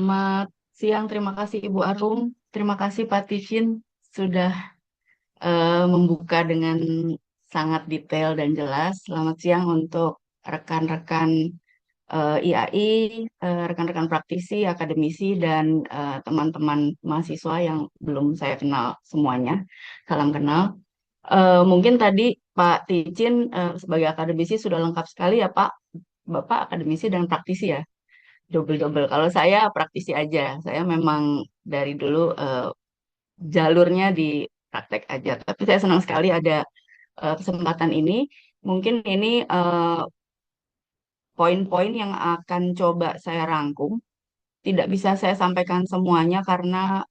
Selamat siang, terima kasih Ibu Arum. Terima kasih Pak Ticin sudah membuka dengan sangat detail dan jelas. Selamat siang untuk rekan-rekan IAI, rekan-rekan praktisi, akademisi, dan teman-teman mahasiswa yang belum saya kenal semuanya. Salam kenal. Mungkin tadi Pak Ticin sebagai akademisi sudah lengkap sekali ya Pak. Bapak akademisi dan praktisi ya. Double-double. Kalau saya praktisi aja, saya memang dari dulu jalurnya di praktek aja. Tapi saya senang sekali ada kesempatan ini. Mungkin ini poin-poin yang akan coba saya rangkum. Tidak bisa saya sampaikan semuanya karena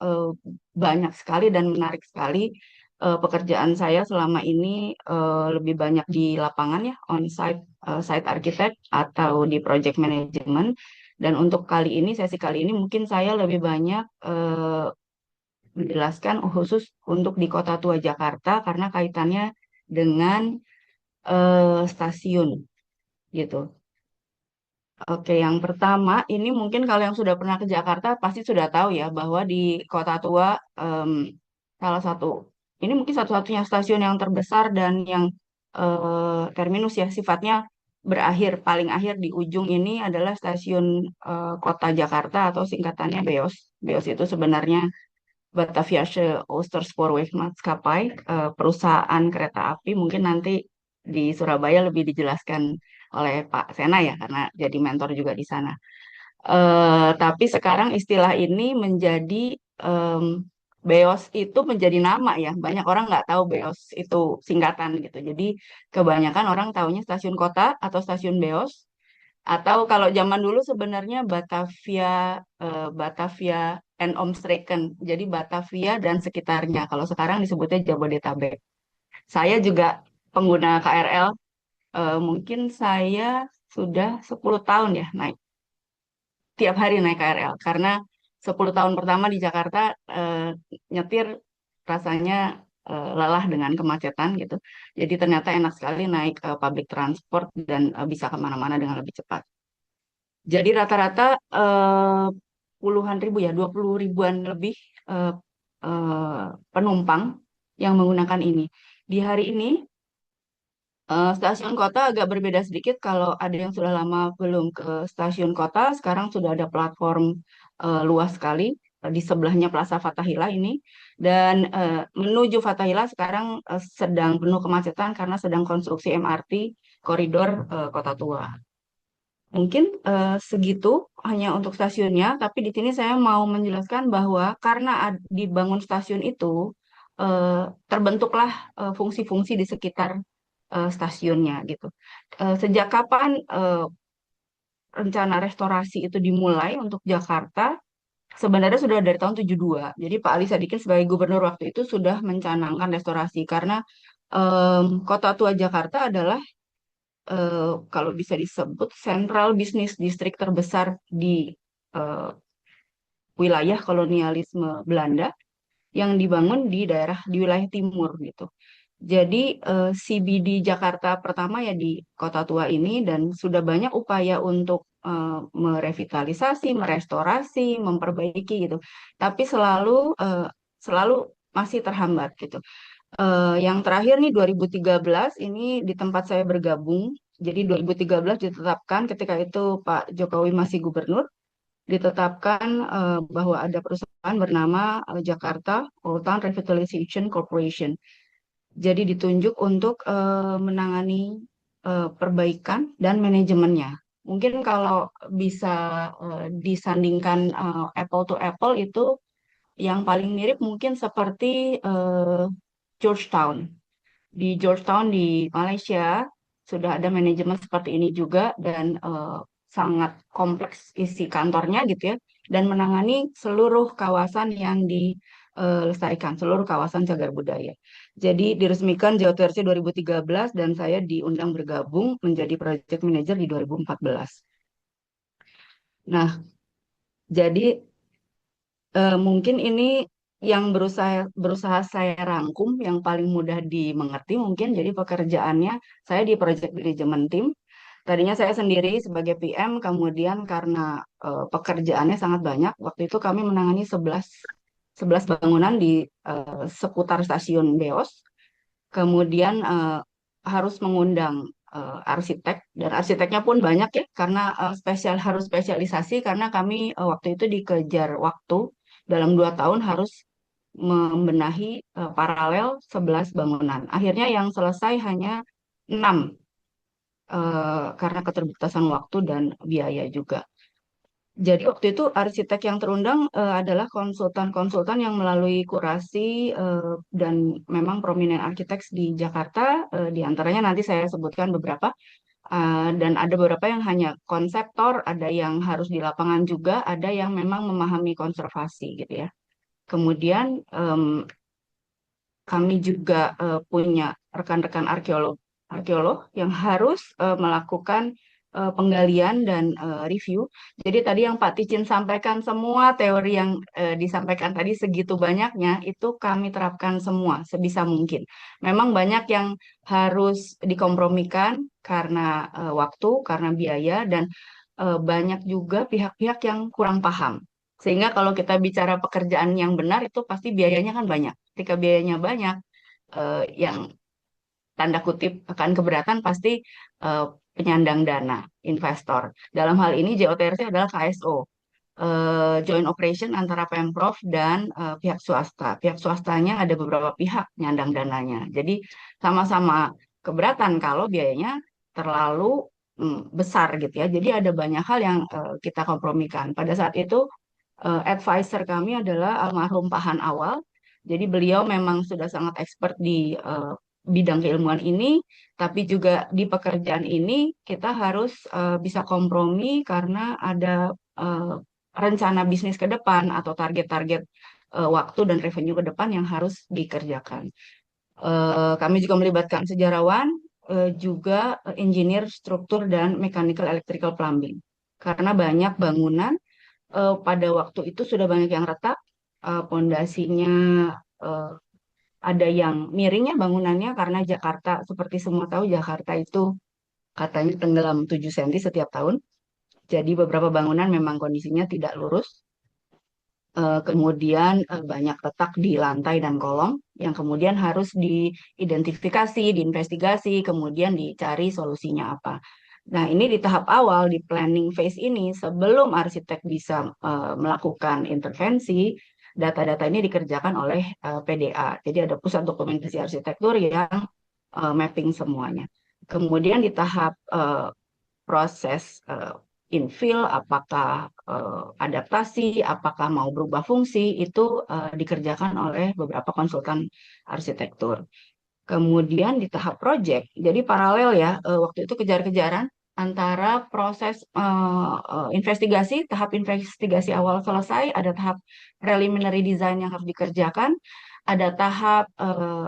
banyak sekali dan menarik sekali. Pekerjaan saya selama ini lebih banyak di lapangan ya, on-site, site architect atau di project management. Dan untuk kali ini, sesi kali ini mungkin saya lebih banyak menjelaskan khusus untuk di Kota Tua Jakarta karena kaitannya dengan stasiun gitu. Oke, yang pertama ini mungkin kalau yang sudah pernah ke Jakarta pasti sudah tahu ya bahwa di Kota Tua em, salah satu ini mungkin satu-satunya stasiun yang terbesar dan yang terminus ya sifatnya berakhir paling akhir di ujung ini adalah stasiun Kota Jakarta atau singkatannya BEOS. BEOS itu sebenarnya Bataviasche Oosterspoorweg Maatschappai, perusahaan kereta api. Mungkin nanti di Surabaya lebih dijelaskan oleh Pak Sena ya, karena jadi mentor juga di sana. Tapi sekarang istilah ini menjadi em, BEOS itu menjadi nama ya. Banyak orang nggak tahu BEOS itu singkatan gitu. Jadi kebanyakan orang taunya stasiun kota atau stasiun BEOS. Atau kalau zaman dulu sebenarnya Batavia and Omstreken. Jadi Batavia dan sekitarnya. Kalau sekarang disebutnya Jabodetabek. Saya juga pengguna KRL. Mungkin saya sudah 10 tahun ya naik. Tiap hari naik KRL. Karena 10 tahun pertama di Jakarta nyetir rasanya lelah dengan kemacetan gitu. Jadi ternyata enak sekali naik public transport dan bisa kemana-mana dengan lebih cepat. Jadi rata-rata puluhan ribu ya, 20 ribuan lebih eh, penumpang yang menggunakan ini. Di hari ini stasiun kota agak berbeda sedikit kalau ada yang sudah lama belum ke stasiun kota, sekarang sudah ada platform luas sekali di sebelahnya Plaza Fathahillah ini dan menuju Fathahillah sekarang sedang penuh kemacetan karena sedang konstruksi MRT koridor Kota Tua. Mungkin segitu hanya untuk stasiunnya, tapi di sini saya mau menjelaskan bahwa karena dibangun stasiun itu, terbentuklah fungsi-fungsi di sekitar stasiunnya gitu. Sejak kapan rencana restorasi itu dimulai untuk Jakarta? Sebenarnya sudah dari tahun 72. Jadi Pak Ali Sadikin sebagai gubernur waktu itu sudah mencanangkan restorasi karena Kota Tua Jakarta adalah kalau bisa disebut sentral bisnis distrik terbesar di eh, wilayah kolonialisme Belanda yang dibangun di daerah di wilayah timur gitu. Jadi CBD Jakarta pertama ya di Kota Tua ini dan sudah banyak upaya untuk merevitalisasi, merestorasi, memperbaiki gitu. Tapi selalu masih terhambat gitu. Yang terakhir nih 2013 ini di tempat saya bergabung. Jadi 2013 ditetapkan ketika itu Pak Jokowi masih gubernur, ditetapkan bahwa ada perusahaan bernama Jakarta Old Town Revitalization Corporation. Jadi ditunjuk untuk menangani perbaikan dan manajemennya. Mungkin kalau bisa disandingkan apple to apple itu yang paling mirip mungkin seperti Georgetown. Di Georgetown di Malaysia sudah ada manajemen seperti ini juga dan sangat kompleks isi kantornya gitu ya dan menangani seluruh kawasan yang dilestarikan, seluruh kawasan cagar budaya. Jadi diresmikan JOTRC 2013 dan saya diundang bergabung menjadi project manager di 2014. Nah, jadi mungkin ini yang berusaha berusaha saya rangkum yang paling mudah dimengerti mungkin jadi pekerjaannya saya di project management team Tadinya saya sendiri sebagai PM, kemudian karena pekerjaannya sangat banyak, waktu itu kami menangani 11 bangunan di seputar stasiun Beos. Kemudian harus mengundang arsitek, dan arsiteknya pun banyak ya, karena harus spesialisasi, karena kami waktu itu dikejar waktu dalam 2 tahun harus membenahi paralel 11 bangunan. Akhirnya yang selesai hanya 6 karena keterbatasan waktu dan biaya juga. Jadi waktu itu arsitek yang terundang adalah konsultan-konsultan yang melalui kurasi dan memang prominent architects di Jakarta. Di antaranya nanti saya sebutkan beberapa. Dan ada beberapa yang hanya konseptor, ada yang harus di lapangan juga, ada yang memang memahami konservasi gitu ya. Kemudian kami juga punya rekan-rekan arkeolog yang harus melakukan penggalian dan review. Jadi tadi yang Pak Ticin sampaikan, semua teori yang disampaikan tadi segitu banyaknya itu kami terapkan semua sebisa mungkin. Memang banyak yang harus dikompromikan karena waktu, karena biaya, dan banyak juga pihak-pihak yang kurang paham. Sehingga kalau kita bicara pekerjaan yang benar itu pasti biayanya kan banyak. Ketika biayanya banyak, yang tanda kutip akan keberatan pasti eh, penyandang dana, investor. Dalam hal ini JOTRC adalah KSO, joint operation antara Pemprov dan pihak swasta. Pihak swastanya ada beberapa pihak nyandang dananya. Jadi sama-sama keberatan kalau biayanya terlalu besar gitu ya. Jadi ada banyak hal yang kita kompromikan. Pada saat itu advisor kami adalah almarhum Pahan Awal. Jadi beliau memang sudah sangat expert di bidang keilmuan ini, tapi juga di pekerjaan ini kita harus bisa kompromi karena ada rencana bisnis ke depan atau target-target waktu dan revenue ke depan yang harus dikerjakan. Kami juga melibatkan sejarawan, juga engineer struktur dan mechanical electrical plumbing. Karena banyak bangunan pada waktu itu sudah banyak yang retak, pondasinya eh, ada yang miringnya bangunannya karena Jakarta, seperti semua tahu Jakarta itu katanya tenggelam 7 cm setiap tahun. Jadi beberapa bangunan memang kondisinya tidak lurus. Kemudian banyak retak di lantai dan kolong yang kemudian harus diidentifikasi, diinvestigasi, kemudian dicari solusinya apa. Nah, ini di tahap awal, di planning phase ini, sebelum arsitek bisa melakukan intervensi, data-data ini dikerjakan oleh PDA. Jadi ada pusat dokumentasi arsitektur yang mapping semuanya. Kemudian di tahap proses infill, apakah adaptasi, apakah mau berubah fungsi, itu dikerjakan oleh beberapa konsultan arsitektur. Kemudian di tahap project, jadi paralel ya, waktu itu kejar-kejaran antara proses investigasi, tahap investigasi awal selesai, ada tahap preliminary design yang harus dikerjakan, ada tahap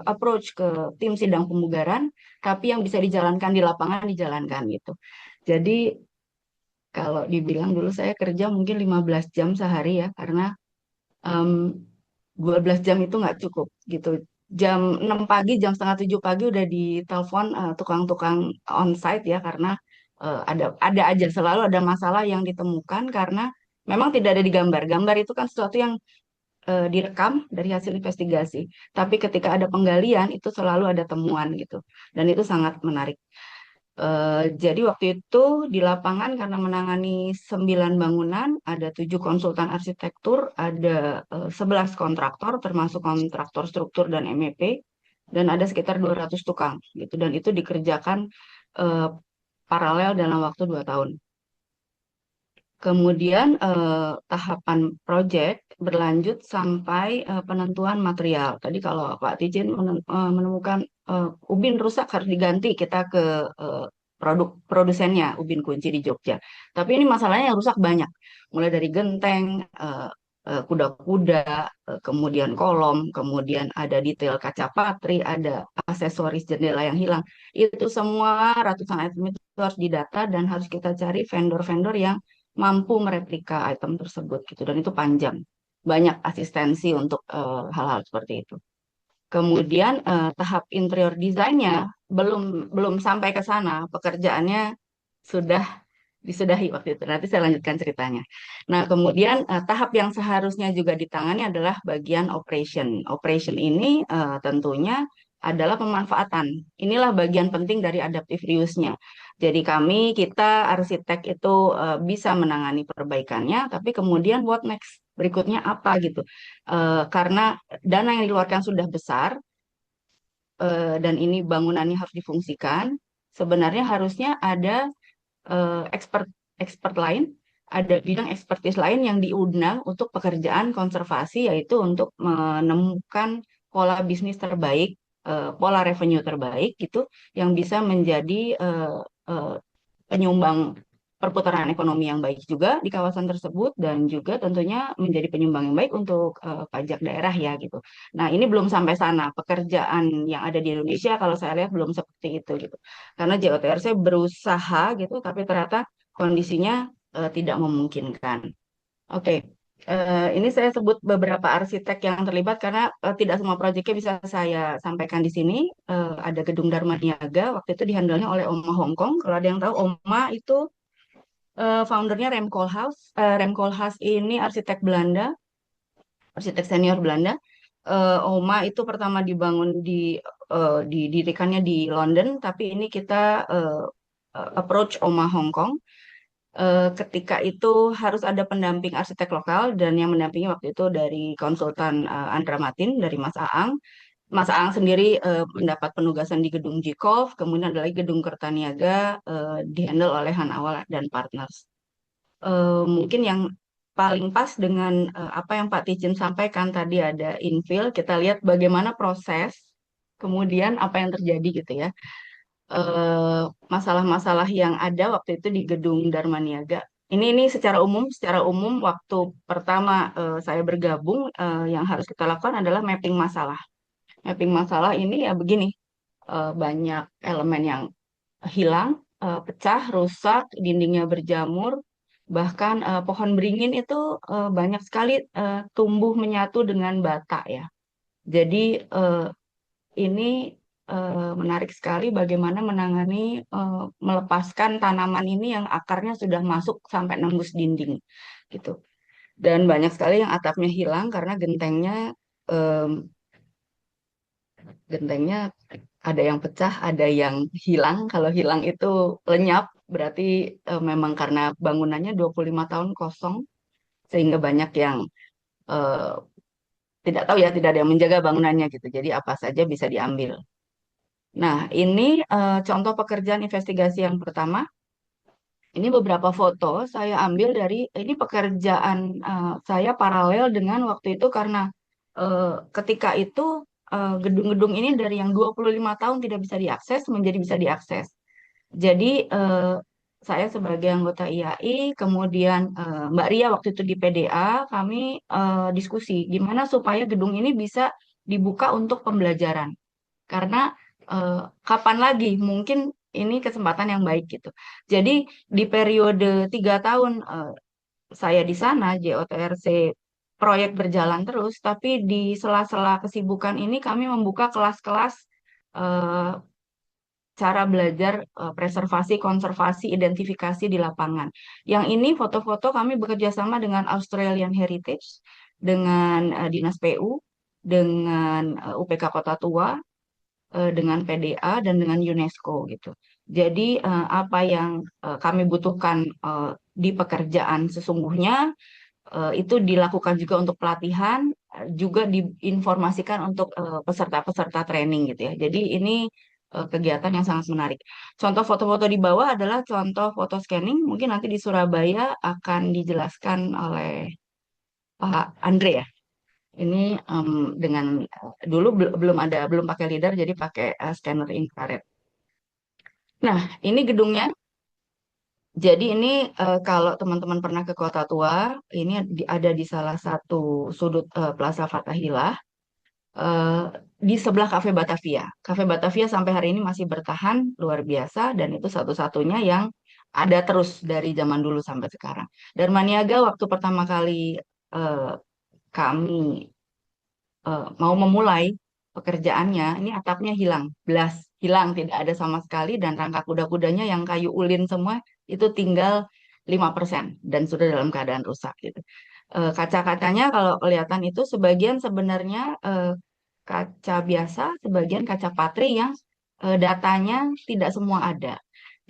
approach ke tim sidang pemugaran, tapi yang bisa dijalankan di lapangan dijalankan gitu. Jadi kalau dibilang dulu saya kerja mungkin 15 jam sehari ya, karena em, 12 jam itu nggak cukup gitu. Jam 6 pagi, jam setengah 7 pagi udah ditelepon tukang-tukang onsite ya, karena ada aja selalu ada masalah yang ditemukan karena memang tidak ada di gambar. Gambar itu kan sesuatu yang direkam dari hasil investigasi. Tapi ketika ada penggalian itu selalu ada temuan gitu. Dan itu sangat menarik. Jadi waktu itu di lapangan karena menangani 9 bangunan, ada 7 konsultan arsitektur, ada 11 kontraktor, termasuk kontraktor struktur dan MEP, dan ada sekitar 200 tukang gitu. Dan itu dikerjakan eh, paralel dalam waktu 2 tahun. Kemudian tahapan proyek berlanjut sampai penentuan material. Tadi kalau Pak Tijen menemukan ubin rusak harus diganti, kita ke eh, produsennya ubin kunci di Jogja. Tapi ini masalahnya yang rusak banyak, mulai dari genteng, kuda-kuda, kemudian kolom, kemudian ada detail kaca patri, ada aksesoris jendela yang hilang. Itu semua ratusan item itu harus didata dan harus kita cari vendor-vendor yang mampu mereplika item tersebut gitu, dan itu panjang, banyak asistensi untuk hal-hal seperti itu. Kemudian tahap interior desainnya belum belum sampai ke sana, pekerjaannya sudah disudahi waktu itu. Nanti saya lanjutkan ceritanya. Nah, kemudian tahap yang seharusnya juga ditangani adalah bagian operation. Operation ini tentunya adalah pemanfaatan. Inilah bagian penting dari adaptive reuse-nya. Jadi kita arsitek itu bisa menangani perbaikannya, tapi kemudian what next? Berikutnya apa gitu? Karena dana yang dikeluarkan sudah besar, dan ini bangunannya harus difungsikan, sebenarnya harusnya ada expert expert lain, ada bidang ekspertis lain yang diundang untuk pekerjaan konservasi, yaitu untuk menemukan pola bisnis terbaik, pola revenue terbaik gitu, yang bisa menjadi eh, penyumbang perputaran ekonomi yang baik juga di kawasan tersebut, dan juga tentunya menjadi penyumbang yang baik untuk pajak daerah ya gitu. Nah, ini belum sampai sana. Pekerjaan yang ada di Indonesia kalau saya lihat belum seperti itu gitu. Karena JOTRC berusaha gitu, tapi ternyata kondisinya tidak memungkinkan. Oke. Ini saya sebut beberapa arsitek yang terlibat karena tidak semua proyeknya bisa saya sampaikan di sini. Ada Gedung Dharma Niaga, waktu itu dihandalnya oleh Oma Hong Kong. Kalau ada yang tahu, Oma itu foundernya Rem Koolhaas. Rem Koolhaas ini arsitek Belanda, arsitek senior Belanda. Oma itu pertama didirikannya di London, tapi ini kita uh, approach Oma Hong Kong. Ketika itu harus ada pendamping arsitek lokal, dan yang mendampingi waktu itu dari konsultan Andra Matin dari Mas Aang. Mas Aang sendiri mendapat penugasan di gedung Jikov, kemudian ada lagi gedung Kertaniaga dihandle oleh Han Awal dan Partners. Mungkin yang paling pas dengan apa yang Pak Tijin sampaikan tadi, ada infill, kita lihat bagaimana proses, kemudian apa yang terjadi gitu ya. Eh, Masalah-masalah yang ada waktu itu di gedung Dharma Niaga. Ini secara umum waktu pertama saya bergabung, yang harus kita lakukan adalah mapping masalah. Mapping masalah ini ya begini, banyak elemen yang hilang, pecah, rusak, dindingnya berjamur, bahkan pohon beringin itu banyak sekali tumbuh menyatu dengan bata ya. Jadi eh, ini menarik sekali bagaimana menangani melepaskan tanaman ini yang akarnya sudah masuk sampai nembus dinding gitu. Dan banyak sekali yang atapnya hilang karena em, gentengnya ada yang pecah, ada yang hilang. Kalau hilang itu lenyap, berarti memang karena bangunannya 25 tahun kosong, sehingga banyak yang eh, tidak tahu ya, tidak ada yang menjaga bangunannya gitu. Jadi apa saja bisa diambil. Nah, ini contoh pekerjaan investigasi yang pertama. Ini beberapa foto saya ambil dari ini pekerjaan saya paralel dengan waktu itu, karena ketika itu gedung-gedung ini dari yang 25 tahun tidak bisa diakses menjadi bisa diakses. Jadi saya sebagai anggota IAI, kemudian Mbak Ria waktu itu di PDA, kami diskusi gimana supaya gedung ini bisa dibuka untuk pembelajaran. Karena eh, kapan lagi mungkin ini kesempatan yang baik gitu. Jadi di periode 3 tahun saya di sana, JOTRC proyek berjalan terus, tapi di sela-sela kesibukan ini kami membuka kelas-kelas eh, cara belajar preservasi, konservasi, identifikasi di lapangan. Yang ini foto-foto kami bekerja sama dengan Australian Heritage, dengan Dinas PU, dengan UPK Kota Tua, dengan PDA, dan dengan UNESCO gitu. Jadi apa yang kami butuhkan di pekerjaan sesungguhnya itu dilakukan juga untuk pelatihan, juga diinformasikan untuk peserta-peserta training gitu ya. Jadi ini kegiatan yang sangat menarik. Contoh foto-foto di bawah adalah contoh foto scanning. Mungkin nanti di Surabaya akan dijelaskan oleh Pak Andre ya. Ini dengan dulu belum pakai LiDAR, jadi pakai scanner infrared. Nah, ini gedungnya. Jadi ini kalau teman-teman pernah ke Kota Tua, ini ada di salah satu sudut Plaza Fathahilah, eh, di sebelah Cafe Batavia. Cafe Batavia sampai hari ini masih bertahan luar biasa, dan itu satu-satunya yang ada terus dari zaman dulu sampai sekarang. Darmaniaga waktu pertama kali eh, kami mau memulai pekerjaannya, ini atapnya hilang, belas hilang, tidak ada sama sekali, dan rangka kuda-kudanya yang kayu ulin semua itu tinggal 5% dan sudah dalam keadaan rusak gitu. Kaca-kacanya kalau kelihatan itu sebagian sebenarnya kaca biasa, sebagian kaca patri yang datanya tidak semua ada.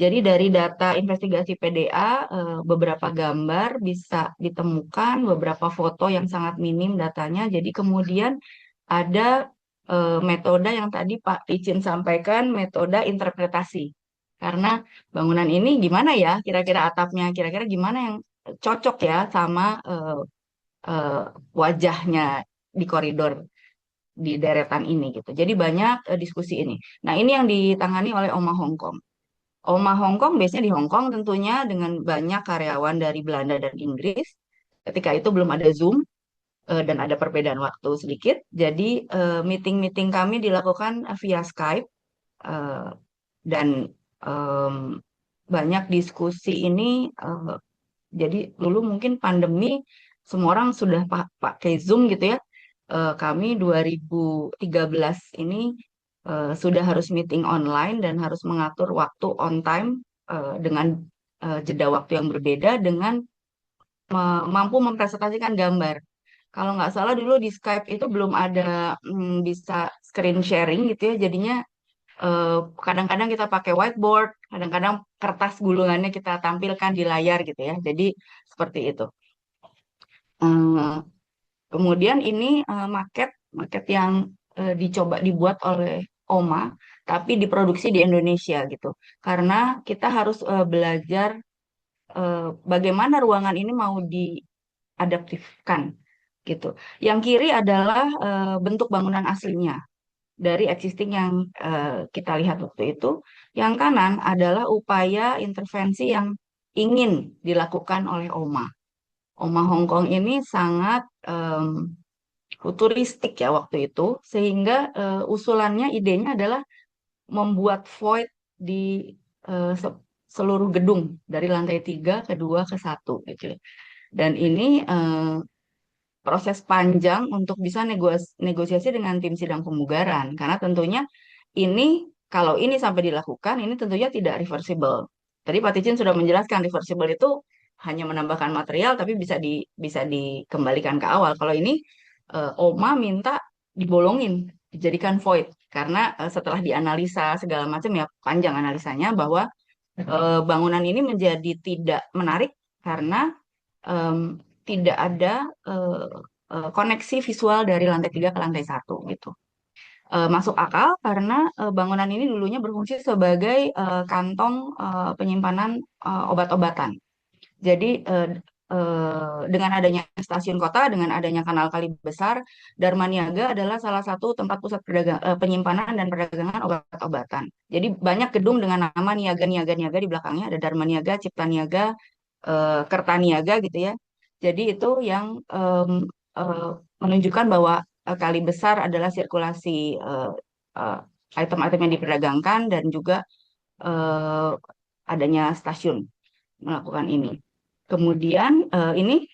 Jadi dari data investigasi PDA, beberapa gambar bisa ditemukan, beberapa foto yang sangat minim datanya. Jadi kemudian ada metode yang tadi Pak Icin sampaikan, metode interpretasi. Karena bangunan ini gimana ya, kira-kira atapnya, kira-kira gimana yang cocok ya sama eh, wajahnya di koridor di deretan ini gitu. Jadi banyak diskusi ini. Nah, ini yang ditangani oleh Oma Hong Kong. Oma Hong Kong biasanya di Hong Kong tentunya dengan banyak karyawan dari Belanda dan Inggris. Ketika itu belum ada Zoom dan ada perbedaan waktu sedikit. Jadi meeting-meeting kami dilakukan via Skype eh, dan em, banyak diskusi ini. Jadi dulu mungkin pandemi semua orang sudah pakai Zoom gitu ya. Kami 2013 ini sudah harus meeting online dan harus mengatur waktu on time dengan jeda waktu yang berbeda dengan mampu mempresentasikan gambar. Kalau nggak salah dulu di Skype itu belum ada bisa screen sharing gitu ya. Jadinya eh, kadang-kadang kita pakai whiteboard, kadang-kadang kertas gulungannya kita tampilkan di layar gitu ya. Jadi seperti itu. Eh, Kemudian ini maket maket yang dicoba dibuat oleh Oma, tapi diproduksi di Indonesia gitu. Karena kita harus belajar bagaimana ruangan ini mau diadaptifkan gitu. Yang kiri adalah bentuk bangunan aslinya dari existing yang kita lihat waktu itu. Yang kanan adalah upaya intervensi yang ingin dilakukan oleh Oma. Oma Hong Kong ini sangat futuristik ya waktu itu, sehingga usulannya, idenya adalah membuat void di seluruh gedung dari lantai 3 ke 2 ke 1 gitu ya. Dan ini proses panjang untuk bisa negosiasi dengan tim sidang pemugaran, karena tentunya ini kalau ini sampai dilakukan, ini tentunya tidak reversible. Tadi Pak Ticin sudah menjelaskan reversible itu hanya menambahkan material tapi bisa dikembalikan ke awal. Kalau ini Oma minta dibolongin, dijadikan void karena setelah dianalisa segala macam ya panjang analisanya bahwa bangunan ini menjadi tidak menarik karena em, tidak ada eh, koneksi visual dari lantai 3 ke lantai 1 gitu. Masuk akal karena bangunan ini dulunya berfungsi sebagai kantong penyimpanan obat-obatan. Jadi dengan adanya stasiun kota, dengan adanya kanal kali besar, Dharma Niaga adalah salah satu tempat pusat penyimpanan dan perdagangan obat-obatan. Jadi banyak gedung dengan nama Niaga Niaga Niaga di belakangnya ada Dharma Niaga, Cipta Niaga, Kertaniaga gitu ya. Jadi itu yang eh, menunjukkan bahwa kali besar adalah sirkulasi eh, eh, item-item yang diperdagangkan dan juga eh, adanya stasiun melakukan ini. Kemudian ini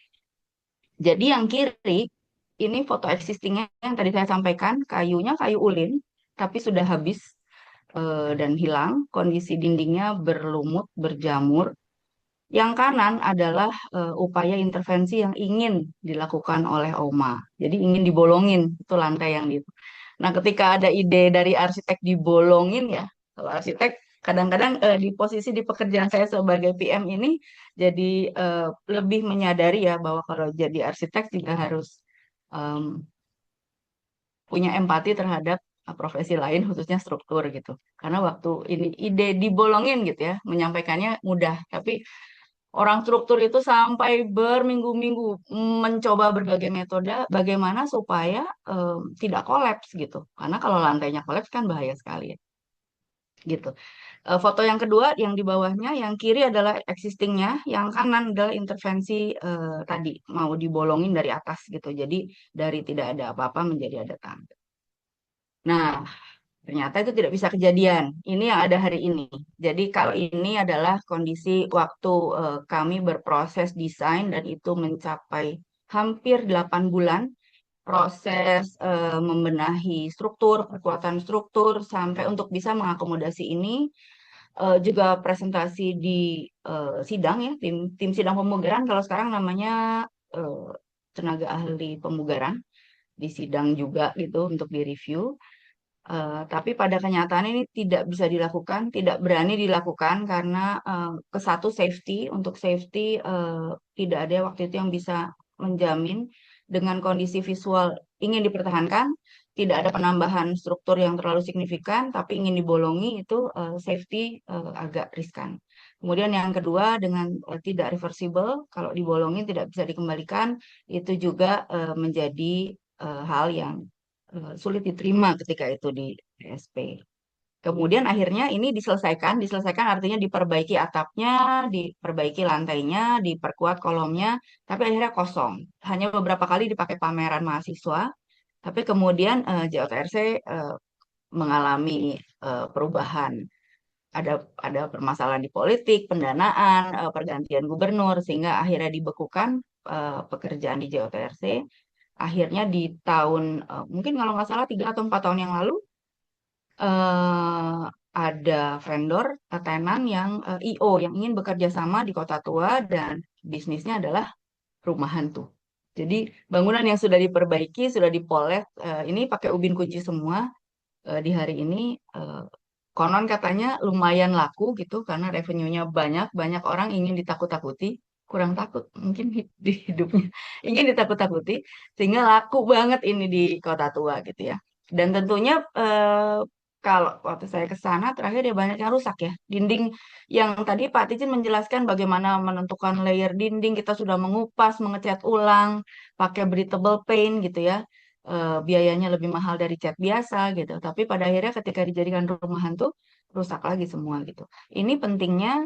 jadi yang kiri ini foto existingnya yang tadi saya sampaikan, kayunya kayu ulin tapi sudah habis dan hilang, kondisi dindingnya berlumut, berjamur. Yang kanan adalah upaya intervensi yang ingin dilakukan oleh Oma. Jadi ingin dibolongin itu lantai yang itu. Nah, ketika ada ide dari arsitek dibolongin ya, kalau arsitek kadang-kadang di posisi di pekerjaan saya sebagai PM ini jadi eh, lebih menyadari ya bahwa kalau jadi arsitek juga harus em, punya empati terhadap profesi lain khususnya struktur gitu. Karena waktu ini ide dibolongin gitu ya, menyampaikannya mudah, tapi orang struktur itu sampai berminggu-minggu mencoba berbagai metode bagaimana supaya tidak kolaps gitu. Karena kalau lantainya kolaps kan bahaya sekali ya. Gitu. Foto yang kedua yang di bawahnya, yang kiri adalah existingnya, yang kanan adalah intervensi tadi mau dibolongin dari atas gitu. Jadi dari tidak ada apa-apa menjadi ada tangga. Nah, ternyata itu tidak bisa kejadian. Ini yang ada hari ini. Jadi kalau ini adalah kondisi waktu kami berproses desain dan itu mencapai hampir 8 bulan proses membenahi struktur, kekuatan struktur sampai untuk bisa mengakomodasi ini juga presentasi di sidang ya, tim sidang pemugaran kalau sekarang namanya eh, tenaga ahli pemugaran di sidang juga gitu untuk direview. Tapi pada kenyataan ini tidak bisa dilakukan, tidak berani dilakukan karena ke satu safety, untuk safety tidak ada waktu itu yang bisa menjamin dengan kondisi visual ingin dipertahankan, tidak ada penambahan struktur yang terlalu signifikan, tapi ingin dibolongi itu safety agak riskan. Kemudian yang kedua dengan tidak reversible, kalau dibolongi tidak bisa dikembalikan, itu juga menjadi hal yang sulit diterima ketika itu di PSP. Kemudian akhirnya ini diselesaikan artinya diperbaiki atapnya, diperbaiki lantainya, diperkuat kolomnya, tapi akhirnya kosong. Hanya beberapa kali dipakai pameran mahasiswa, tapi kemudian JOTRC mengalami perubahan. Ada permasalahan di politik, pendanaan, pergantian gubernur, sehingga akhirnya dibekukan pekerjaan di JOTRC. Akhirnya di tahun, mungkin kalau nggak salah 3 atau 4 tahun yang lalu, eh, ada vendor tenan yang IO yang ingin bekerja sama di Kota Tua dan bisnisnya adalah rumah hantu. Jadi bangunan yang sudah diperbaiki, sudah dipoles, ini pakai ubin kunci semua di hari ini. eh, Konon katanya lumayan laku gitu karena revenue-nya banyak, banyak orang ingin ditakut-takuti, kurang takut mungkin di hidupnya, ingin ditakut-takuti sehingga laku banget ini di Kota Tua gitu ya. Dan tentunya kalau waktu saya ke sana terakhir ya banyak yang rusak ya. Dinding yang tadi Pak Tijin menjelaskan bagaimana menentukan layer dinding, kita sudah mengupas, mengecat ulang, pakai breathable paint gitu ya. Biayanya lebih mahal dari cat biasa gitu. Tapi pada akhirnya ketika dijadikan rumah hantu, rusak lagi semua gitu. Ini pentingnya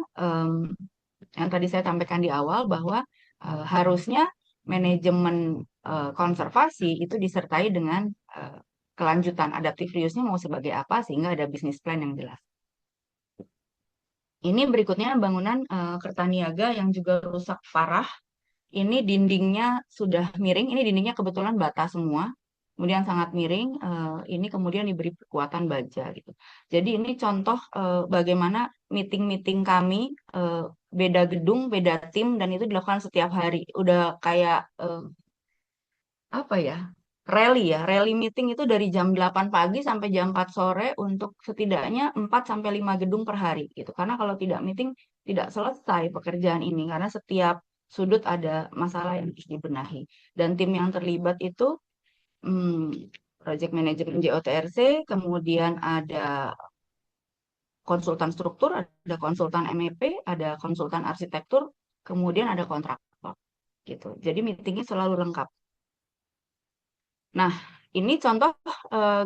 yang tadi saya sampaikan di awal bahwa harusnya manajemen konservasi itu disertai dengan kelanjutan adaptive reuse-nya mau sebagai apa sehingga ada bisnis plan yang jelas. Ini berikutnya bangunan Kertaniaga yang juga rusak parah. Ini dindingnya sudah miring. Ini dindingnya kebetulan bata semua. Kemudian sangat miring. Ini kemudian diberi kekuatan baja gitu. Jadi ini contoh bagaimana meeting-meeting kami beda gedung, beda tim dan itu dilakukan setiap hari. Udah kayak apa ya? Rally meeting itu dari jam 8 pagi sampai jam 4 sore untuk setidaknya 4 sampai 5 gedung per hari gitu. Karena kalau tidak meeting tidak selesai pekerjaan ini karena setiap sudut ada masalah yang harus dibenahi. Dan tim yang terlibat itu project manajemen JOTRC, kemudian ada konsultan struktur, ada konsultan MEP, ada konsultan arsitektur, kemudian ada kontraktor gitu. Jadi meetingnya selalu lengkap. Nah, ini contoh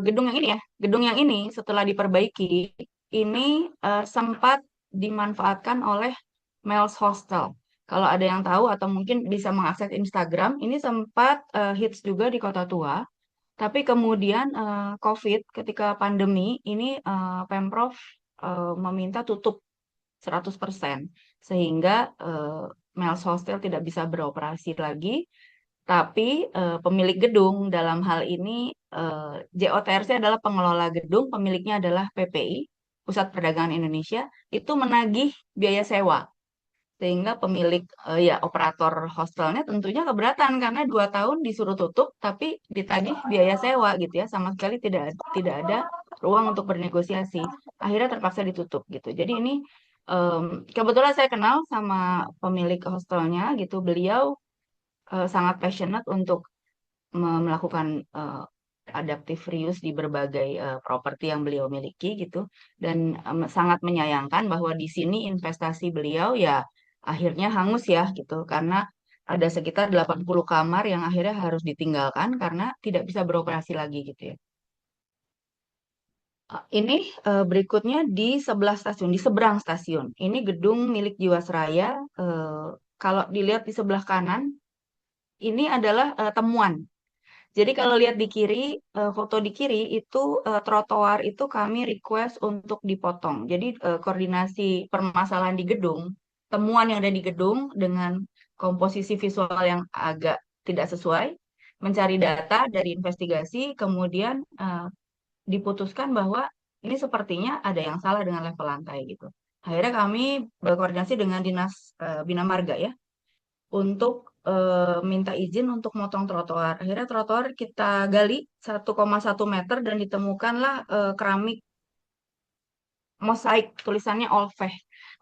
gedung yang ini ya. Gedung yang ini setelah diperbaiki, ini sempat dimanfaatkan oleh Mel's Hostel. Kalau ada yang tahu atau mungkin bisa mengakses Instagram, ini sempat hits juga di Kota Tua. Tapi kemudian COVID ketika pandemi, ini Pemprov meminta tutup 100%. Sehingga Mel's Hostel tidak bisa beroperasi lagi. Tapi pemilik gedung dalam hal ini JOTRC adalah pengelola gedung, pemiliknya adalah PPI, Pusat Perdagangan Indonesia, itu menagih biaya sewa. Sehingga pemilik ya operator hostelnya tentunya keberatan karena 2 tahun disuruh tutup, tapi ditagih biaya sewa gitu ya, sama sekali tidak ada ruang untuk bernegosiasi. Akhirnya terpaksa ditutup gitu. Jadi ini kebetulan saya kenal sama pemilik hostelnya gitu, beliau sangat passionate untuk melakukan adaptive reuse di berbagai properti yang beliau miliki gitu dan sangat menyayangkan bahwa di sini investasi beliau ya akhirnya hangus ya gitu karena ada sekitar 80 kamar yang akhirnya harus ditinggalkan karena tidak bisa beroperasi lagi gitu ya. Ini berikutnya di sebelah stasiun, di seberang stasiun. Ini gedung milik Jiwasraya. Kalau dilihat di sebelah kanan, ini adalah temuan. Jadi kalau lihat di kiri, foto di kiri itu trotoar itu kami request untuk dipotong. Jadi koordinasi permasalahan di gedung, temuan yang ada di gedung dengan komposisi visual yang agak tidak sesuai, mencari data dari investigasi, kemudian diputuskan bahwa ini sepertinya ada yang salah dengan level lantai gitu. Akhirnya kami berkoordinasi dengan Dinas Bina Marga ya untuk minta izin untuk motong trotoar. Akhirnya trotoar kita gali 1,1 meter dan ditemukanlah keramik mosaik tulisannya Olveh.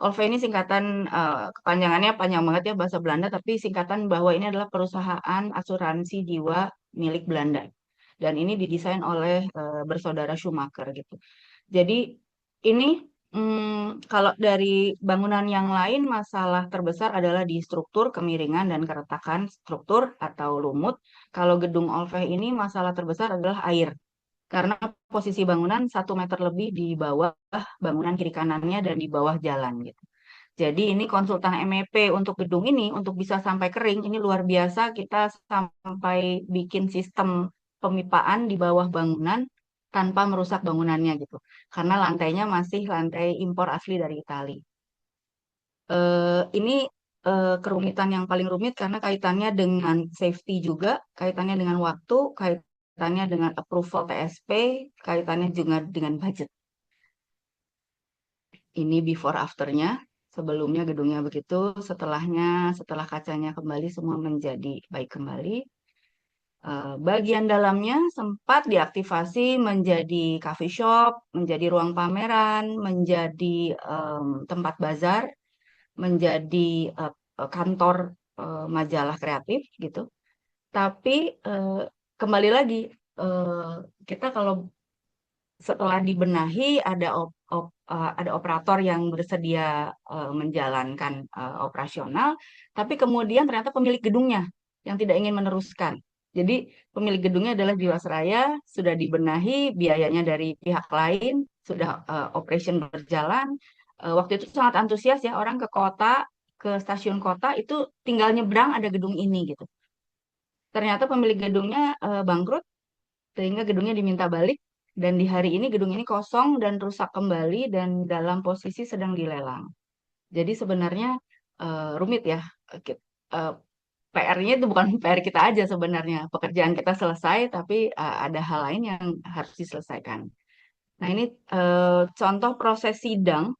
Olveh ini singkatan kepanjangannya panjang banget ya bahasa Belanda, tapi singkatan bahwa ini adalah perusahaan asuransi jiwa milik Belanda. Dan ini didesain oleh bersaudara Schumacher gitu. Jadi ini kalau dari bangunan yang lain masalah terbesar adalah di struktur, kemiringan dan keretakan struktur atau lumut. Kalau gedung Olveh ini masalah terbesar adalah air. Karena posisi bangunan 1 meter lebih di bawah bangunan kiri kanannya dan di bawah jalan gitu. Jadi ini konsultan MEP untuk gedung ini untuk bisa sampai kering ini luar biasa kita sampai bikin sistem pemipaan di bawah bangunan tanpa merusak bangunannya gitu. Karena lantainya masih lantai impor asli dari Italia. Ini kerumitan yang paling rumit karena kaitannya dengan safety juga, kaitannya dengan waktu, kaitannya dengan approval TSP, kaitannya juga dengan budget. Ini before afternya, sebelumnya gedungnya begitu, setelah kacanya kembali semua menjadi baik kembali. Bagian dalamnya sempat diaktifasi menjadi coffee shop, menjadi ruang pameran, menjadi tempat bazar, menjadi kantor majalah kreatif gitu. Tapi kembali lagi kita kalau setelah dibenahi ada operator yang bersedia menjalankan operasional, tapi kemudian ternyata pemilik gedungnya yang tidak ingin meneruskan. Jadi pemilik gedungnya adalah Jiwasraya, sudah dibenahi, biayanya dari pihak lain, sudah operation berjalan. Waktu itu sangat antusias ya, orang ke kota, ke stasiun kota itu tinggal nyebrang ada gedung ini gitu. Ternyata pemilik gedungnya bangkrut, sehingga gedungnya diminta balik dan di hari ini gedung ini kosong dan rusak kembali dan dalam posisi sedang dilelang. Jadi sebenarnya rumit ya. PR-nya itu bukan PR kita aja sebenarnya. Pekerjaan kita selesai, tapi ada hal lain yang harus diselesaikan. Nah ini contoh proses sidang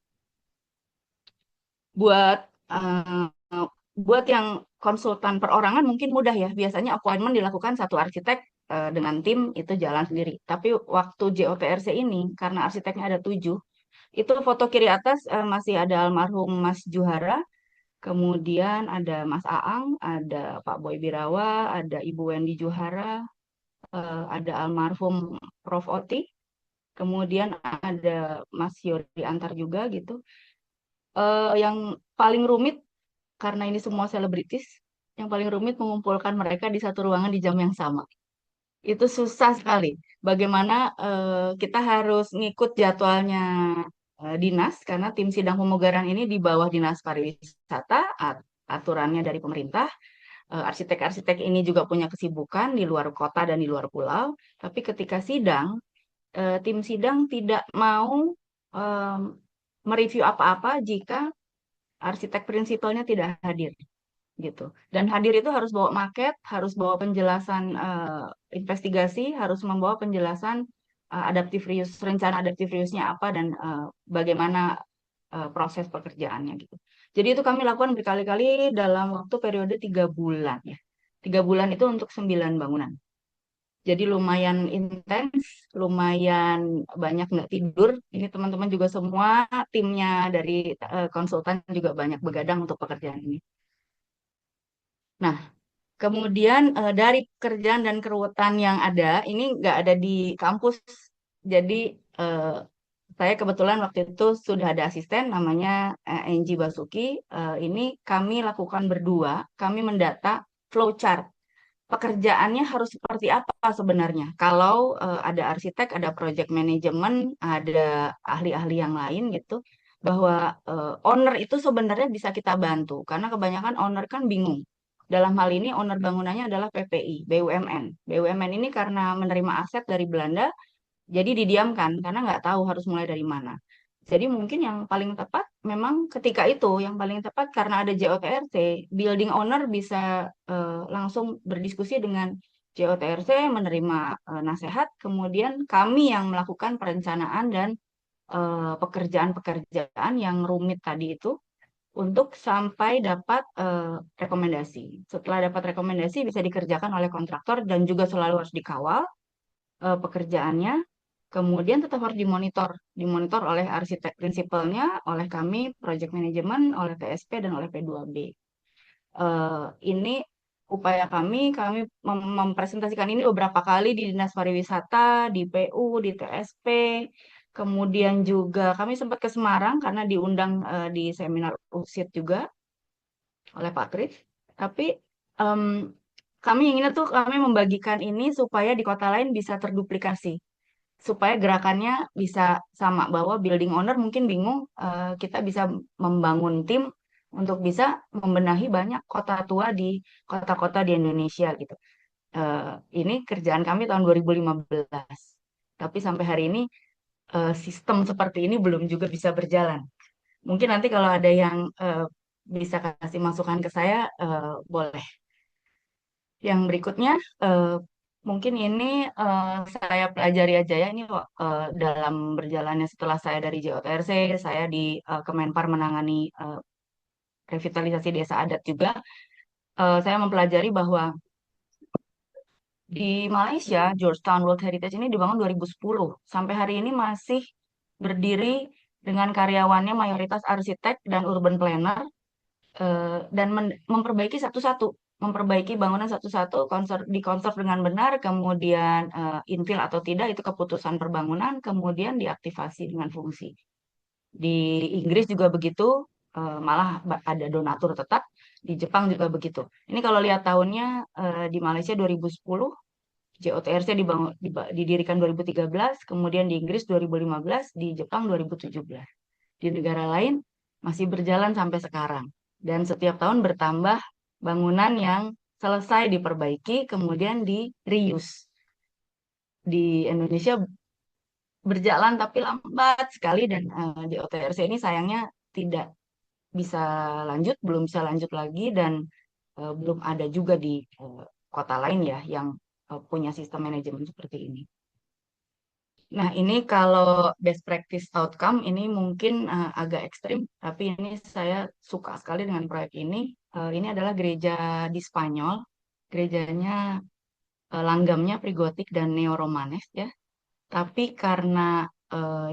buat eh, buat yang konsultan perorangan mungkin mudah ya. Biasanya appointment dilakukan satu arsitek dengan tim itu jalan sendiri. Tapi waktu JOTRC ini karena arsiteknya ada 7, itu foto kiri atas masih ada almarhum Mas Juhara, kemudian ada Mas Aang, ada Pak Boy Birawa, ada Ibu Wendy Juhara, ada almarhum Prof Oti, kemudian ada Mas Yori Antar juga gitu. Yang paling rumit karena ini semua selebritis, yang paling rumit mengumpulkan mereka di satu ruangan di jam yang sama. Itu susah sekali. Bagaimana kita harus ngikut jadwalnya dinas, karena tim sidang pemugaran ini di bawah Dinas Pariwisata, aturannya dari pemerintah. Arsitek-arsitek ini juga punya kesibukan di luar kota dan di luar pulau. Tapi ketika sidang, tim sidang tidak mau em, mereview apa-apa jika arsitek prinsipalnya tidak hadir gitu. Dan hadir itu harus bawa maket, harus bawa penjelasan investigasi, harus membawa penjelasan adaptive reuse, rencana adaptive reuse-nya apa dan bagaimana proses pekerjaannya gitu. Jadi itu kami lakukan berkali-kali dalam waktu periode 3 bulan ya. 3 bulan itu untuk 9 bangunan. Jadi lumayan intens, lumayan banyak nggak tidur. Ini teman-teman juga semua timnya dari konsultan juga banyak begadang untuk pekerjaan ini. Nah, kemudian dari pekerjaan dan keruwetan yang ada, ini nggak ada di kampus. Jadi eh, saya kebetulan waktu itu sudah ada asisten namanya Angie Basuki. Ini kami lakukan berdua. Kami mendata flowchart. Pekerjaannya harus seperti apa sebenarnya? Kalau ada arsitek, ada project management, ada ahli-ahli yang lain gitu, bahwa owner itu sebenarnya bisa kita bantu. Karena kebanyakan owner kan bingung. Dalam hal ini owner bangunannya adalah PPI, BUMN. BUMN ini karena menerima aset dari Belanda, jadi didiamkan karena nggak tahu harus mulai dari mana. Jadi mungkin yang paling tepat memang ketika itu yang paling tepat karena ada JOTRC, building owner bisa langsung berdiskusi dengan JOTRC, menerima nasihat, kemudian kami yang melakukan perencanaan dan pekerjaan-pekerjaan yang rumit tadi itu untuk sampai dapat rekomendasi. Setelah dapat rekomendasi bisa dikerjakan oleh kontraktor dan juga selalu harus dikawal pekerjaannya. Kemudian tetap harus dimonitor oleh arsitek prinsipalnya, oleh kami, project management, oleh TSP dan oleh P2B. Ini upaya kami mempresentasikan ini beberapa kali di Dinas Pariwisata, di PU, di TSP. Kemudian juga kami sempat ke Semarang karena diundang di seminar USIT juga oleh Pak Kris. Tapi em, kami inginnya tuh kami membagikan ini supaya di kota lain bisa terduplikasi, supaya gerakannya bisa sama, bahwa building owner mungkin bingung, kita bisa membangun tim untuk bisa membenahi banyak kota tua di kota-kota di Indonesia gitu. Eh, ini kerjaan kami tahun 2015. Tapi sampai hari ini sistem seperti ini belum juga bisa berjalan. Mungkin nanti kalau ada yang bisa kasih masukan ke saya, boleh. Yang berikutnya, eh, mungkin ini saya pelajari aja ya. Ini dalam berjalannya setelah saya dari JOTRC, saya di Kemenpar menangani revitalisasi desa adat juga. Saya mempelajari bahwa di Malaysia, Georgetown World Heritage ini dibangun 2010. Sampai hari ini masih berdiri dengan karyawannya mayoritas arsitek dan urban planner, dan memperbaiki satu-satu, memperbaiki bangunan satu-satu, dikonserv dengan benar, kemudian infill atau tidak itu keputusan perbangunan, kemudian diaktifasi dengan fungsi. Di Inggris juga begitu, malah ada donatur tetap. Di Jepang juga begitu. Ini kalau lihat tahunnya, di Malaysia 2010, JOTRC didirikan 2013, kemudian di Inggris 2015, di Jepang 2017. Di negara lain masih berjalan sampai sekarang. Dan setiap tahun bertambah bangunan yang selesai diperbaiki, kemudian di reuse. Di Indonesia berjalan tapi lambat sekali, dan di OTRC ini sayangnya tidak bisa lanjut, belum bisa lanjut lagi, dan belum ada juga di kota lain ya yang punya sistem manajemen seperti ini. Nah, ini kalau best practice outcome ini mungkin agak ekstrim, tapi ini saya suka sekali dengan proyek ini. Ini adalah gereja di Spanyol. Gerejanya langgamnya pregotik dan neo-romanes ya. Tapi karena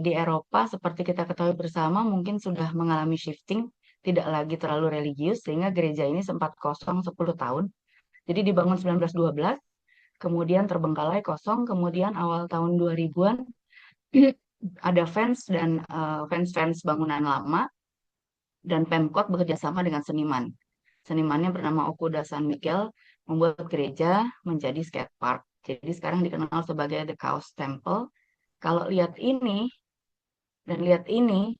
di Eropa seperti kita ketahui bersama mungkin sudah mengalami shifting, tidak lagi terlalu religius, sehingga gereja ini sempat kosong 10 tahun. Jadi dibangun 1912, kemudian terbengkalai kosong, kemudian awal tahun 2000-an ada fans dan fans-fans bangunan lama, dan Pemkot bekerja sama dengan seniman. Senimannya bernama Okuda San Miguel membuat gereja menjadi skate park. Jadi sekarang dikenal sebagai The Chaos Temple. Kalau lihat ini dan lihat ini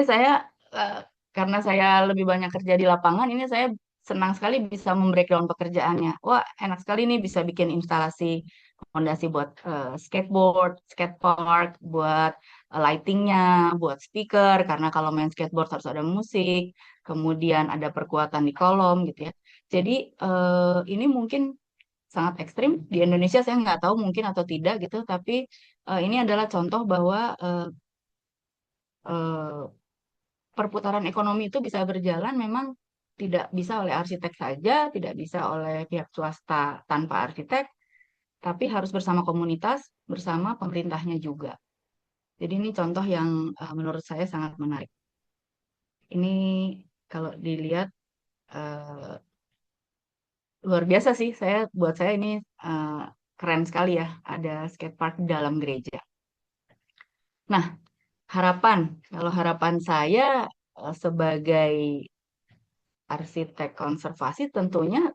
saya eh, karena saya lebih banyak kerja di lapangan, ini saya senang sekali bisa membreakdown pekerjaannya. Wah, enak sekali nih bisa bikin instalasi fondasi buat skateboard, skatepark, buat lightingnya, buat speaker, karena kalau main skateboard harus ada musik, kemudian ada perkuatan di kolom gitu ya. Jadi ini mungkin sangat ekstrim. Di Indonesia saya nggak tahu mungkin atau tidak gitu, tapi ini adalah contoh bahwa eh, perputaran ekonomi itu bisa berjalan memang tidak bisa oleh arsitek saja, tidak bisa oleh pihak swasta tanpa arsitek, tapi harus bersama komunitas, bersama pemerintahnya juga. Jadi ini contoh yang menurut saya sangat menarik. Ini kalau dilihat eh, luar biasa sih. Buat saya ini eh, keren sekali ya, ada skatepark di dalam gereja. Nah, harapan, kalau harapan saya sebagai arsitek konservasi tentunya